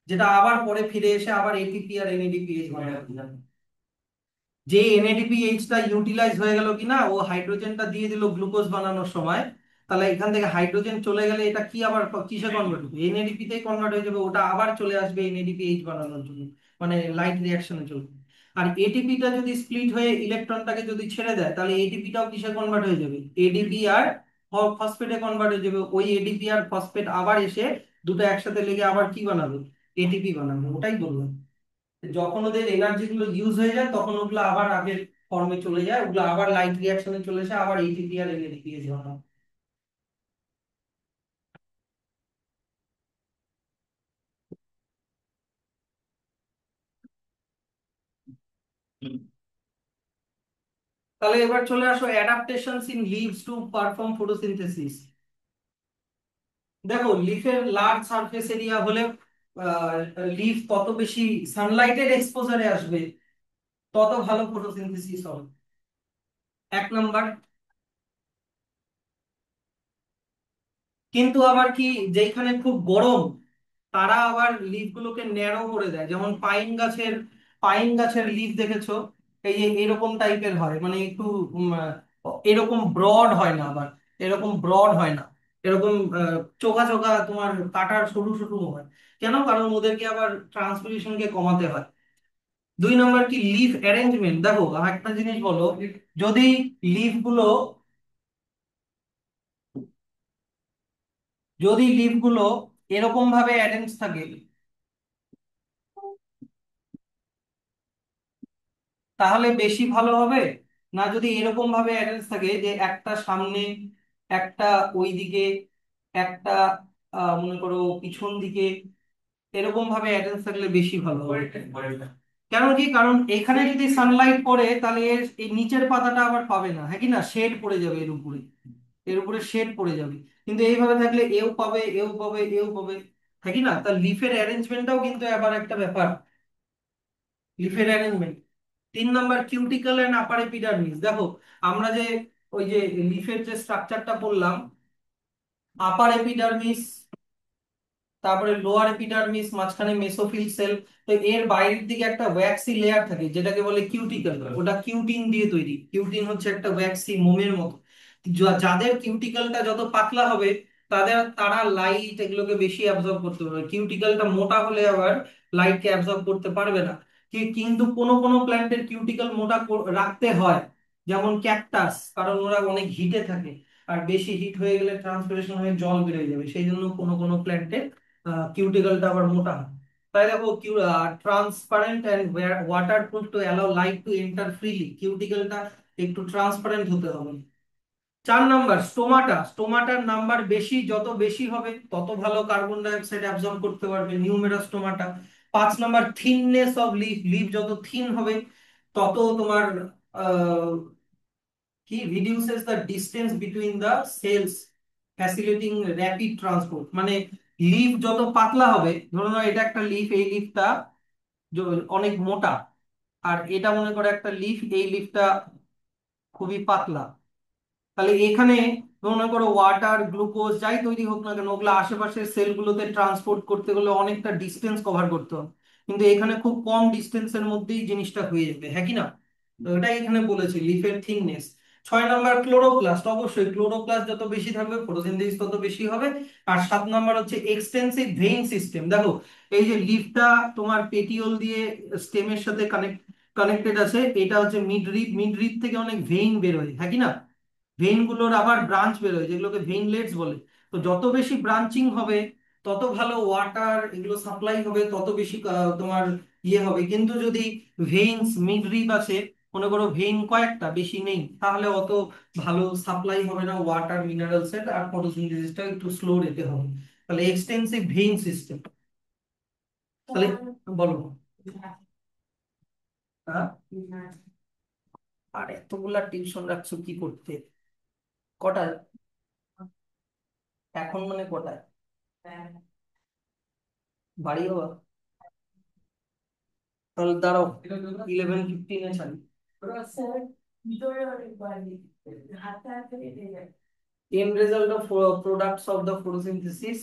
যেটা আবার পরে ফিরে এসে আবার এটিপি আর এনএডিপিএইচ বানাবে। যে এনএডিপিএইচ টা ইউটিলাইজ হয়ে গেল কিনা, ও হাইড্রোজেনটা দিয়ে দিল গ্লুকোজ বানানোর সময়, তাহলে এখান থেকে হাইড্রোজেন চলে গেলে এটা কি আবার কিসে কনভার্ট হবে, এনএডিপি তেই কনভার্ট হয়ে যাবে, ওটা আবার চলে আসবে এনএডিপিএইচ বানানোর জন্য, মানে লাইট রিঅ্যাকশনে চলবে। আর এটিপিটা যদি স্প্লিট হয়ে ইলেকট্রনটাকে যদি ছেড়ে দেয়, তাহলে এটিপিটাও কিসে কনভার্ট হয়ে যাবে, এডিপি আর ফসফেটে কনভার্ট হয়ে যাবে। ওই এডিপি আর ফসফেট আবার এসে দুটো একসাথে লেগে আবার কি বানাবে, এটিপি বানাবে। ওটাই বললাম, যখন ওদের এনার্জি গুলো ইউজ হয়ে যায় তখন ওগুলো আবার আগের ফর্মে চলে যায়, ওগুলো আবার লাইট রিঅ্যাকশনে চলে আসে, আবার এটিপি আর এনএডিপি বানায়। তাহলে এবার চলে আসো adaptations in leaves to perform photosynthesis. দেখো, লিফের লার্জ সারফেস এরিয়া হলে লিফ তত বেশি সানলাইটের এক্সপোজারে আসবে, তত ভালো ফটোসিনথেসিস হবে, এক নাম্বার। কিন্তু আবার কি, যেখানে খুব গরম, তারা আবার লিফ গুলোকে ন্যারো করে দেয়। যেমন পাইন গাছের লিফ দেখেছো, এই যে এরকম টাইপের হয়, মানে একটু এরকম ব্রড হয় না, আবার এরকম ব্রড হয় না, এরকম চোখা চোখা তোমার কাটার সরু সরু হয়। কেন? কারণ ওদেরকে আবার ট্রান্সপিরেশনকে কমাতে হয়। দুই নম্বর কি, লিফ অ্যারেঞ্জমেন্ট। দেখো একটা জিনিস বলো, যদি লিফ গুলো যদি লিফ গুলো এরকম ভাবে অ্যারেঞ্জ থাকে, তাহলে বেশি ভালো হবে, না যদি এরকম ভাবে অ্যারেঞ্জ থাকে যে একটা সামনে, একটা ওই দিকে, একটা মনে করো পিছন দিকে, এরকম ভাবে অ্যারেঞ্জ থাকলে বেশি ভালো হবে। কেন কি, কারণ এখানে যদি সানলাইট পড়ে তাহলে এই নিচের পাতাটা আবার পাবে না, হ্যাঁ কি না, শেড পড়ে যাবে এর উপরে শেড পড়ে যাবে। কিন্তু এইভাবে থাকলে এও পাবে, এও পাবে, এও পাবে, হ্যাঁ কি না। তা লিফের অ্যারেঞ্জমেন্টটাও কিন্তু আবার একটা ব্যাপার, লিফের অ্যারেঞ্জমেন্ট। তিন number, cuticle and upper epidermis. দেখো, আমরা যে ওই যে লিফের যে স্ট্রাকচারটা পড়লাম, আপার এপিডার্মিস, তারপরে লোয়ার এপিডার্মিস, মাঝখানে মেসোফিল সেল, তো এর বাইরের দিকে একটা ওয়্যাক্সি লেয়ার থাকে যেটাকে বলে কিউটিকল। ওটা কিউটিন দিয়ে তৈরি, কিউটিন হচ্ছে একটা ওয়্যাক্সি মোমের মতো। যাদের কিউটিকলটা যত পাতলা হবে, তারা লাইট এগুলোকে বেশি অ্যাবজর্ব করতে পারবে। কিউটিকলটা মোটা হলে আবার লাইটকে অ্যাবজর্ব করতে পারবে না। কিন্তু কোনো কোনো প্ল্যান্টের কিউটিকল মোটা রাখতে হয়, যেমন ক্যাকটাস, কারণ ওরা অনেক হিটে থাকে, আর বেশি হিট হয়ে গেলে ট্রান্সপিরেশন হয়ে জল বেরিয়ে যাবে, সেই জন্য কোনো কোনো প্ল্যান্টে কিউটিকলটা আবার মোটা হয়। তাই দেখো, transparent and water proof to allow light to enter freely, কিউটিকলটা একটু ট্রান্সপারেন্ট হতে হবে। চার নাম্বার, স্টোমাটার নাম্বার বেশি, যত বেশি হবে তত ভালো কার্বন ডাই অক্সাইড অ্যাবজর্ব করতে পারবে, নিউমেরাস স্টোমাটা। পাঁচ number, thinness of leaf, leaf যত থিন হবে তত তোমার কি reduces the distance between the cells, facilitating rapid transport. মানে লিফ যত পাতলা হবে, ধরো না এটা একটা লিফ, এই লিফটা অনেক মোটা, আর এটা মনে করো একটা লিফ, এই লিফটা খুবই পাতলা, তাহলে এখানে মনে করো ওয়াটার, গ্লুকোজ যাই তৈরি হোক না কেন, ওগুলো আশেপাশের সেলগুলোতে ট্রান্সপোর্ট করতে গেলে অনেকটা ডিস্টেন্স কভার করতে হবে, কিন্তু এখানে খুব কম ডিস্টেন্সের মধ্যেই জিনিসটা হয়ে যাবে, হ্যাঁ কি না। তো এটাই এখানে বলেছি, লিফের থিকনেস। ছয় নাম্বার, ক্লোরোপ্লাস্ট। অবশ্যই ক্লোরোপ্লাস্ট যত বেশি থাকবে ফটোসিনথেসিস তত বেশি হবে। আর সাত নাম্বার হচ্ছে এক্সটেন্সিভ ভেইন সিস্টেম। দেখো, এই যে লিফটা তোমার পেটিওল দিয়ে স্টেমের সাথে কানেক্টেড আছে, এটা হচ্ছে মিড রিপ থেকে অনেক ভেইন বেরোয়, হ্যাঁ কি না। ভেইন গুলোর আবার ব্রাঞ্চ বেরোয় যেগুলোকে ভেইনলেটস বলে। তো যত বেশি ব্রাঞ্চিং হবে তত ভালো ওয়াটার এগুলো সাপ্লাই হবে, তত বেশি তোমার ইয়ে হবে। কিন্তু যদি ভেইনস মিড রিপ আছে, মনে করো ভেইন কয়েকটা, বেশি নেই, তাহলে অত ভালো সাপ্লাই হবে না ওয়াটার মিনারেলস এর, আর ফটোসিনথেসিসটা একটু স্লো রেটে হবে। তাহলে এক্সটেন্সিভ ভেইন সিস্টেম। তাহলে বলো। হ্যাঁ, আর এতগুলা টিউশন রাখছো কি করতে? কটায়? এখন মানে কটায়? বাড়ি হওয়া? তাহলে দাঁড়াও, 11:15 ছাড়ি। End result of products of the photosynthesis.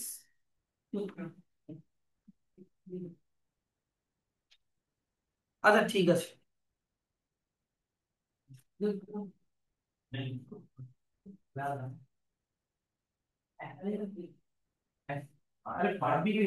আচ্ছা ঠিক আছে। আরে পারবি কি?